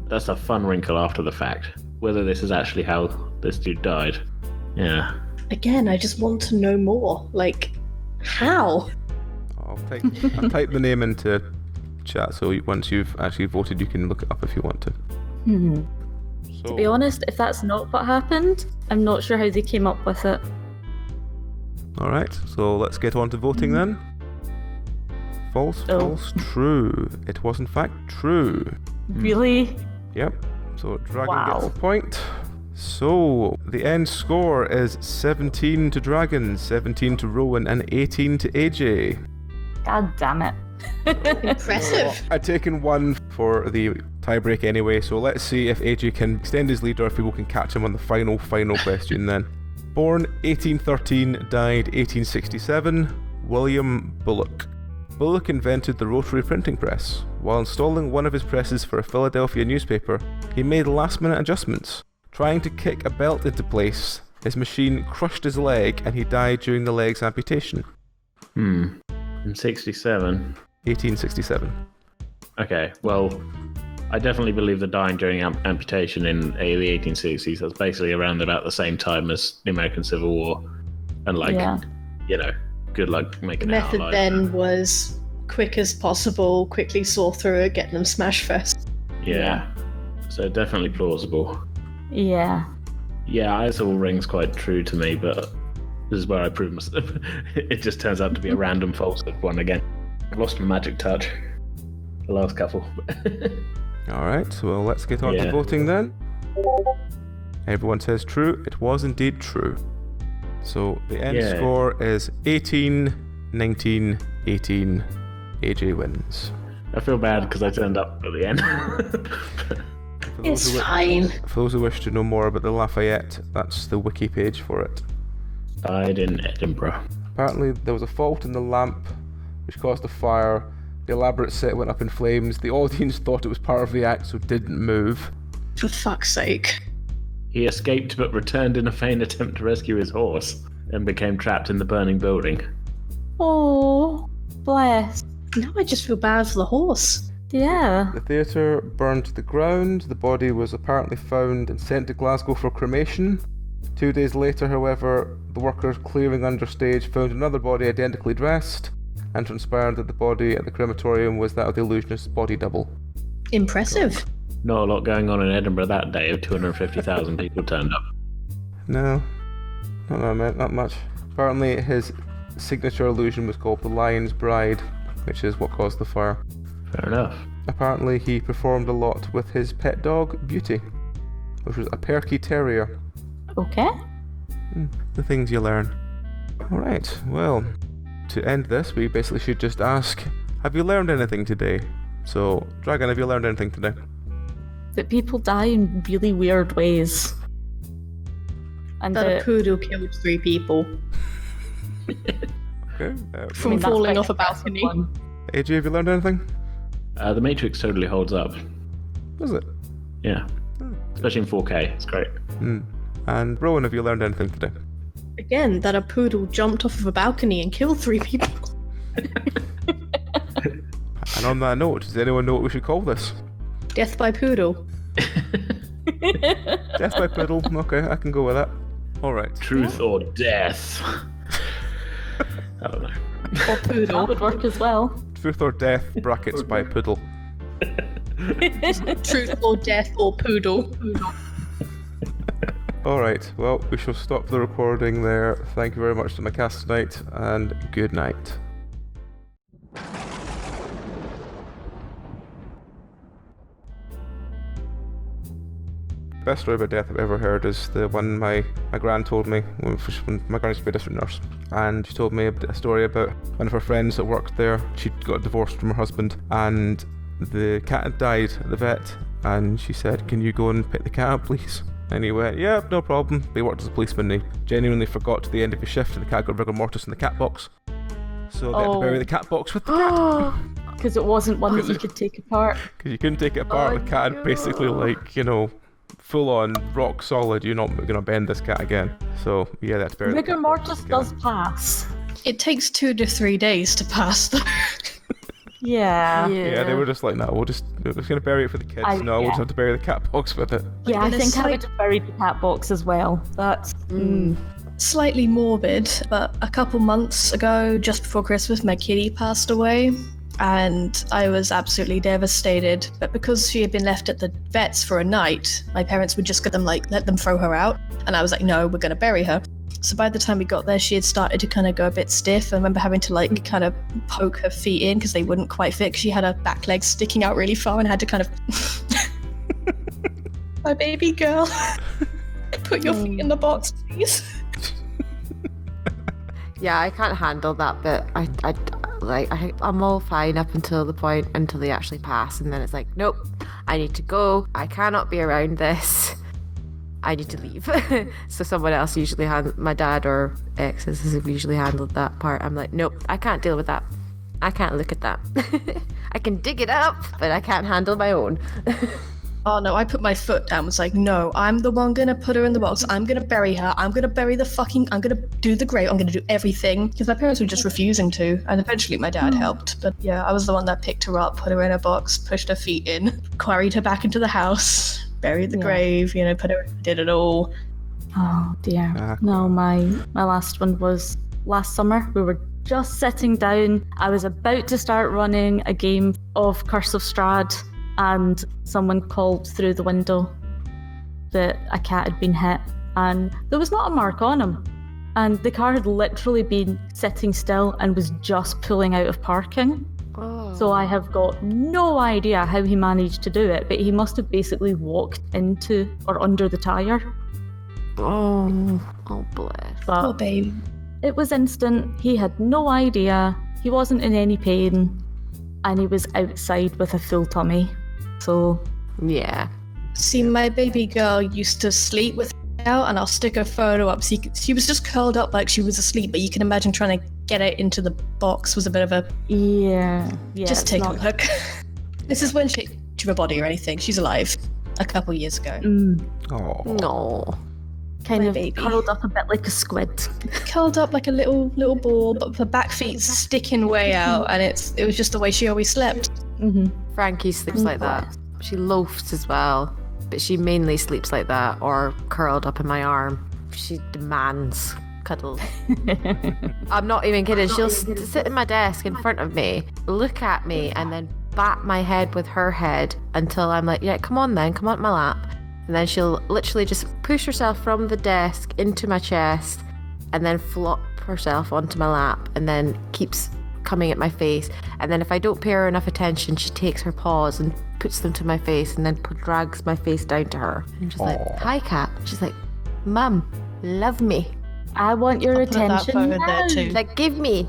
That's a fun wrinkle after the fact. Whether this is actually how this dude died. Yeah. Again, I just want to know more. Like, how? I'll type the name into chat, so once you've actually voted, you can look it up if you want to. So, To be honest, if that's not what happened, I'm not sure how they came up with it. alright, so let's get on to voting then. False, Oh. false, true. It was in fact true. Really? Yep. So Dragon Wow. gets a point. So the end score is 17 to Dragon, 17 to Rowan, and 18 to AJ. God damn it. Impressive. I'd taken one for the tiebreak anyway, so let's see if AJ can extend his lead or if people can catch him on the final question then. Born 1813, died 1867, William Bullock. Bullock invented the rotary printing press. While installing one of his presses for a Philadelphia newspaper, he made last-minute adjustments. Trying to kick a belt into place, his machine crushed his leg and he died during the leg's amputation. In 67. 1867. Okay, well, I definitely believe the dying during amputation in the 1860s. That's basically around about the same time as the American Civil War. And, like, Yeah. you know, good luck The making it out method alive. then was quick as possible, quickly saw through it, get them smashed first. Yeah. So definitely plausible. Yeah. Yeah, this all rings quite true to me, but this is where I prove myself. It just turns out to be a random falsehood one again. I've lost my magic touch. The last couple. Alright, well let's get on to Yeah. voting then. Everyone says true. It was indeed true. So the end Yeah. score is 18, 19, 18. AJ wins. I feel bad because I turned up at the end. For those It's who fine. For those who wish to know more about the Lafayette, that's the wiki page for it. Died in Edinburgh. Apparently there was a fault in the lamp which caused a fire. The elaborate set went up in flames. The audience thought it was part of the act, so didn't move. For fuck's sake. He escaped but returned in a vain attempt to rescue his horse and became trapped in the burning building. Oh, bless. Now I just feel bad for the horse. Yeah. The theatre burned to the ground. The body was apparently found and sent to Glasgow for cremation. 2 days later, however, the workers clearing under stage found another body identically dressed and transpired that the body at the crematorium was that of the illusionist's body double. Impressive. Not a lot going on in Edinburgh that day if 250,000 people turned up. No, not much. Apparently his signature illusion was called the Lion's Bride, which is what caused the fire. Fair enough. Apparently he performed a lot with his pet dog, Beauty, which was a perky terrier. Okay. The things you learn. Alright, well, to end this, we basically should just ask, have you learned anything today? So, Dragon, have you learned anything today? That people die in really weird ways. And That a that poodle killed 3 people Okay. from that's falling quite off a impressive balcony. one. AJ, have you learned anything? The Matrix totally holds up. Was it? Yeah. Especially in 4K. It's great. And Rowan, have you learned anything today? Again, that a poodle jumped off of a balcony and killed 3 people. And on that note, does anyone know what we should call this? Death by poodle. Death by Poodle. Okay, I can go with that. All right. Truth or death. I don't know. Or poodle. That would work as well. Truth or death, brackets by Poodle. Truth or death or poodle. All right, well, we shall stop the recording there. Thank you very much to my cast tonight, and good night. Best story about death I've ever heard is the one my gran told me when my gran used to be a district nurse, and she told me a story about one of her friends that worked there. She got divorced from her husband, and the cat had died at the vet, and she said, "Can you go and pick the cat up, please?" And he went, "Yeah, no problem." He worked as a policeman, and he genuinely forgot to the end of his shift, and the cat got rigor mortis in the cat box. So they had to bury the cat box with the cat. Because it wasn't one that you could take apart. Because you couldn't take it apart. The cat had basically, like, full on rock solid, you're not going to bend this cat again. So yeah, that's very Rigor mortis does pass. It takes 2 to 3 days to pass though. Yeah. Yeah, they were just like, no, we're just going to bury it for the kids. We'll just have to bury the cat box with it. Yeah, I And it's think I would have buried the cat box as well. That's Slightly morbid, but a couple months ago, just before Christmas, my kitty passed away. And I was absolutely devastated. But because she had been left at the vet's for a night, my parents would just let them throw her out. And I was like, no, we're going to bury her. So by the time we got there, she had started to kind of go a bit stiff. I remember having to kind of poke her feet in because they wouldn't quite fit. 'Cause she had her back legs sticking out really far and had to kind of... My baby girl, put your feet in the box, please. Yeah, I can't handle that bit. I'm all fine up until they actually pass, and then it's like, nope, I need to go. I cannot be around this. I need to leave. So someone else usually my dad or exes have usually handled that part. I'm like, nope, I can't deal with that. I can't look at that. I can dig it up, but I can't handle my own. Oh no, I put my foot down, was like, no, I'm the one gonna put her in the box, I'm gonna bury her, I'm gonna do the grave, I'm gonna do everything. Because my parents were just refusing to, and eventually my dad helped. But yeah, I was the one that picked her up, put her in a box, pushed her feet in, carried her back into the house, buried the grave, did it all. Oh dear. No, my last one was last summer. We were just sitting down. I was about to start running a game of Curse of Strahd, and someone called through the window that a cat had been hit, and there was not a mark on him. And the car had literally been sitting still and was just pulling out of parking. Oh. So I have got no idea how he managed to do it, but he must have basically walked into or under the tyre. Oh bless. But Oh baby. it was instant. He had no idea. He wasn't in any pain. And he was outside with a full tummy. So Yeah. See, my baby girl used to sleep with her out, and I'll stick her photo up. So she was just curled up like she was asleep, but you can imagine trying to get it into the box was a bit of a... yeah, just it's take not- a look. This is when she didn't have a body or anything. She's alive. A couple years ago. Oh. No. kind My of baby. curled up a bit like a squid. Curled up like a little ball, but her back feet sticking way out, and it was just the way she always slept. Frankie sleeps like that. She loafs as well, but she mainly sleeps like that or curled up in my arm. She demands cuddles. I'm not even kidding. She'll sit in my desk in front of me, look at me, and then bat my head with her head until I'm like, yeah, come on then, come on my lap. And then she'll literally just push herself from the desk into my chest and then flop herself onto my lap and then keeps coming at my face. And then if I don't pay her enough attention, she takes her paws and puts them to my face and then drags my face down to her. And I'm just like, hi cat. She's like, Mum, love me. I want your Put that attention photo now. there too. She's like, give me.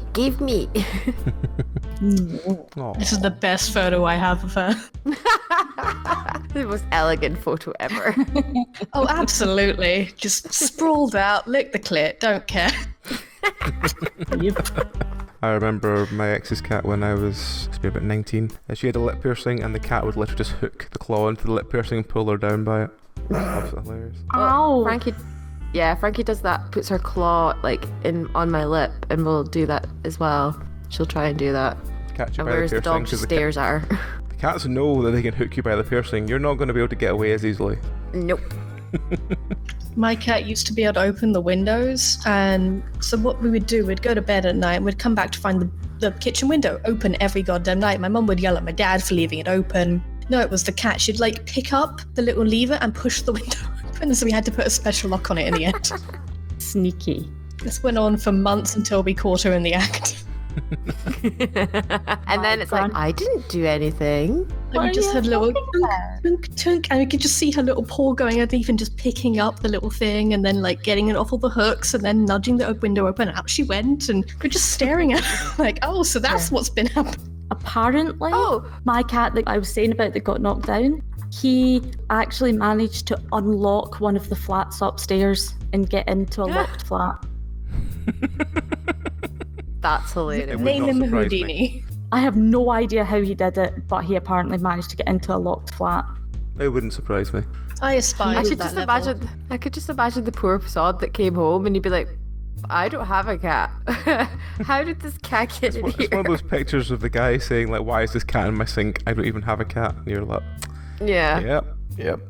Aw. This is the best photo I have of her. The most elegant photo ever. Oh, absolutely. Just sprawled out, lick the clit, don't care. I remember my ex's cat when I was about 19. She had a lip piercing, and the cat would literally just hook the claw into the lip piercing and pull her down by it. Absolutely hilarious. Ow! Frankie does that. Puts her claw like on my lip, and will do that as well. She'll try and do that. Catch you And by the whereas the piercing, dog 'cause just the stares at her. The cats know that they can hook you by the piercing. You're not going to be able to get away as easily. Nope. My cat used to be able to open the windows, and so what we would do, we'd go to bed at night and we'd come back to find the kitchen window open every goddamn night. My mum would yell at my dad for leaving it open. No, it was the cat. She'd like pick up the little lever and push the window open, so we had to put a special lock on it in the end. Sneaky. This went on for months until we caught her in the act. And then it's like, I didn't do anything. And we just had little tunk, tunk, and we could just see her little paw going underneath and just picking up the little thing and then like getting it off all the hooks and then nudging the window open. Out she went, and we're just staring at her like, oh, so that's what's been happening. Apparently, my cat that I was saying about that got knocked down, he actually managed to unlock one of the flats upstairs and get into a locked flat. That's hilarious. Name him surprise Houdini. I have no idea how he did it, but he apparently managed to get into a locked flat. It wouldn't surprise me. I aspire I to could that just level. imagine. I could just imagine the poor sod that came home, and he'd be like, "I don't have a cat. How did this cat get in It's here?" one of those pictures of the guy saying, like, why is this cat in my sink? I don't even have a cat. And you're like, Yeah. yep.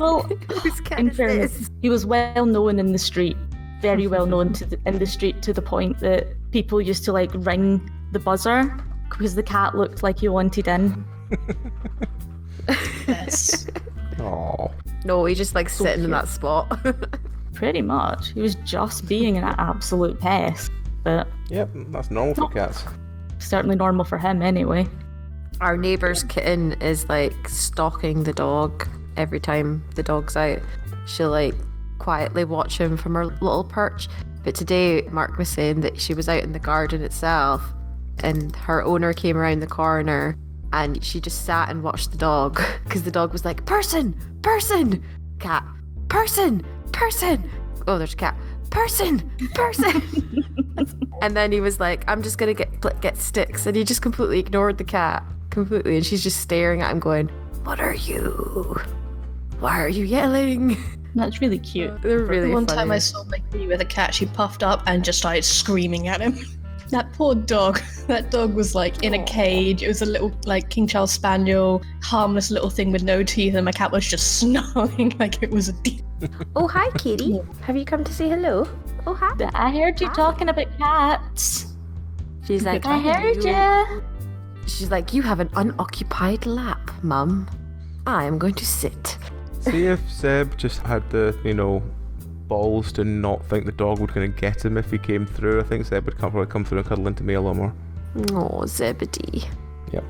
Well, Whose cat in is fairness, this? he was well known in the street, very well known in the street, to the point that people used to like ring the buzzer because the cat looked like he wanted in. Yes. Aww. No, he just like sitting in cute. that spot. Pretty much. He was just being an absolute pest, but Yep, that's normal for cats. certainly normal for him anyway. Our neighbour's kitten is like stalking the dog every time the dog's out. She'll like quietly watch him from her little perch. But today, Mark was saying that she was out in the garden itself, and her owner came around the corner, and she just sat and watched the dog because the dog was like, person, cat, person. Oh, there's a cat. Person. And then he was like, I'm just gonna get sticks, and he just completely ignored the cat completely, and she's just staring at him going, what are you? Why are you yelling? That's really cute. They're really One funny. time I saw my kitty with a cat, she puffed up and just started screaming at him. That poor dog. That dog was like in a cage. It was a little like King Charles Spaniel, harmless little thing with no teeth, and my cat was just snarling like it was a demon. Oh, hi, kitty. Have you come to say hello? Oh, hi. I heard you talking about cats. She's like, I heard ya. She's like, you have an unoccupied lap, Mum. I am going to sit. See if Seb just had the, balls to not think the dog would kind of get him if he came through. I think Seb would probably come through and cuddle into me a lot more. Oh, Zebedee. Yep.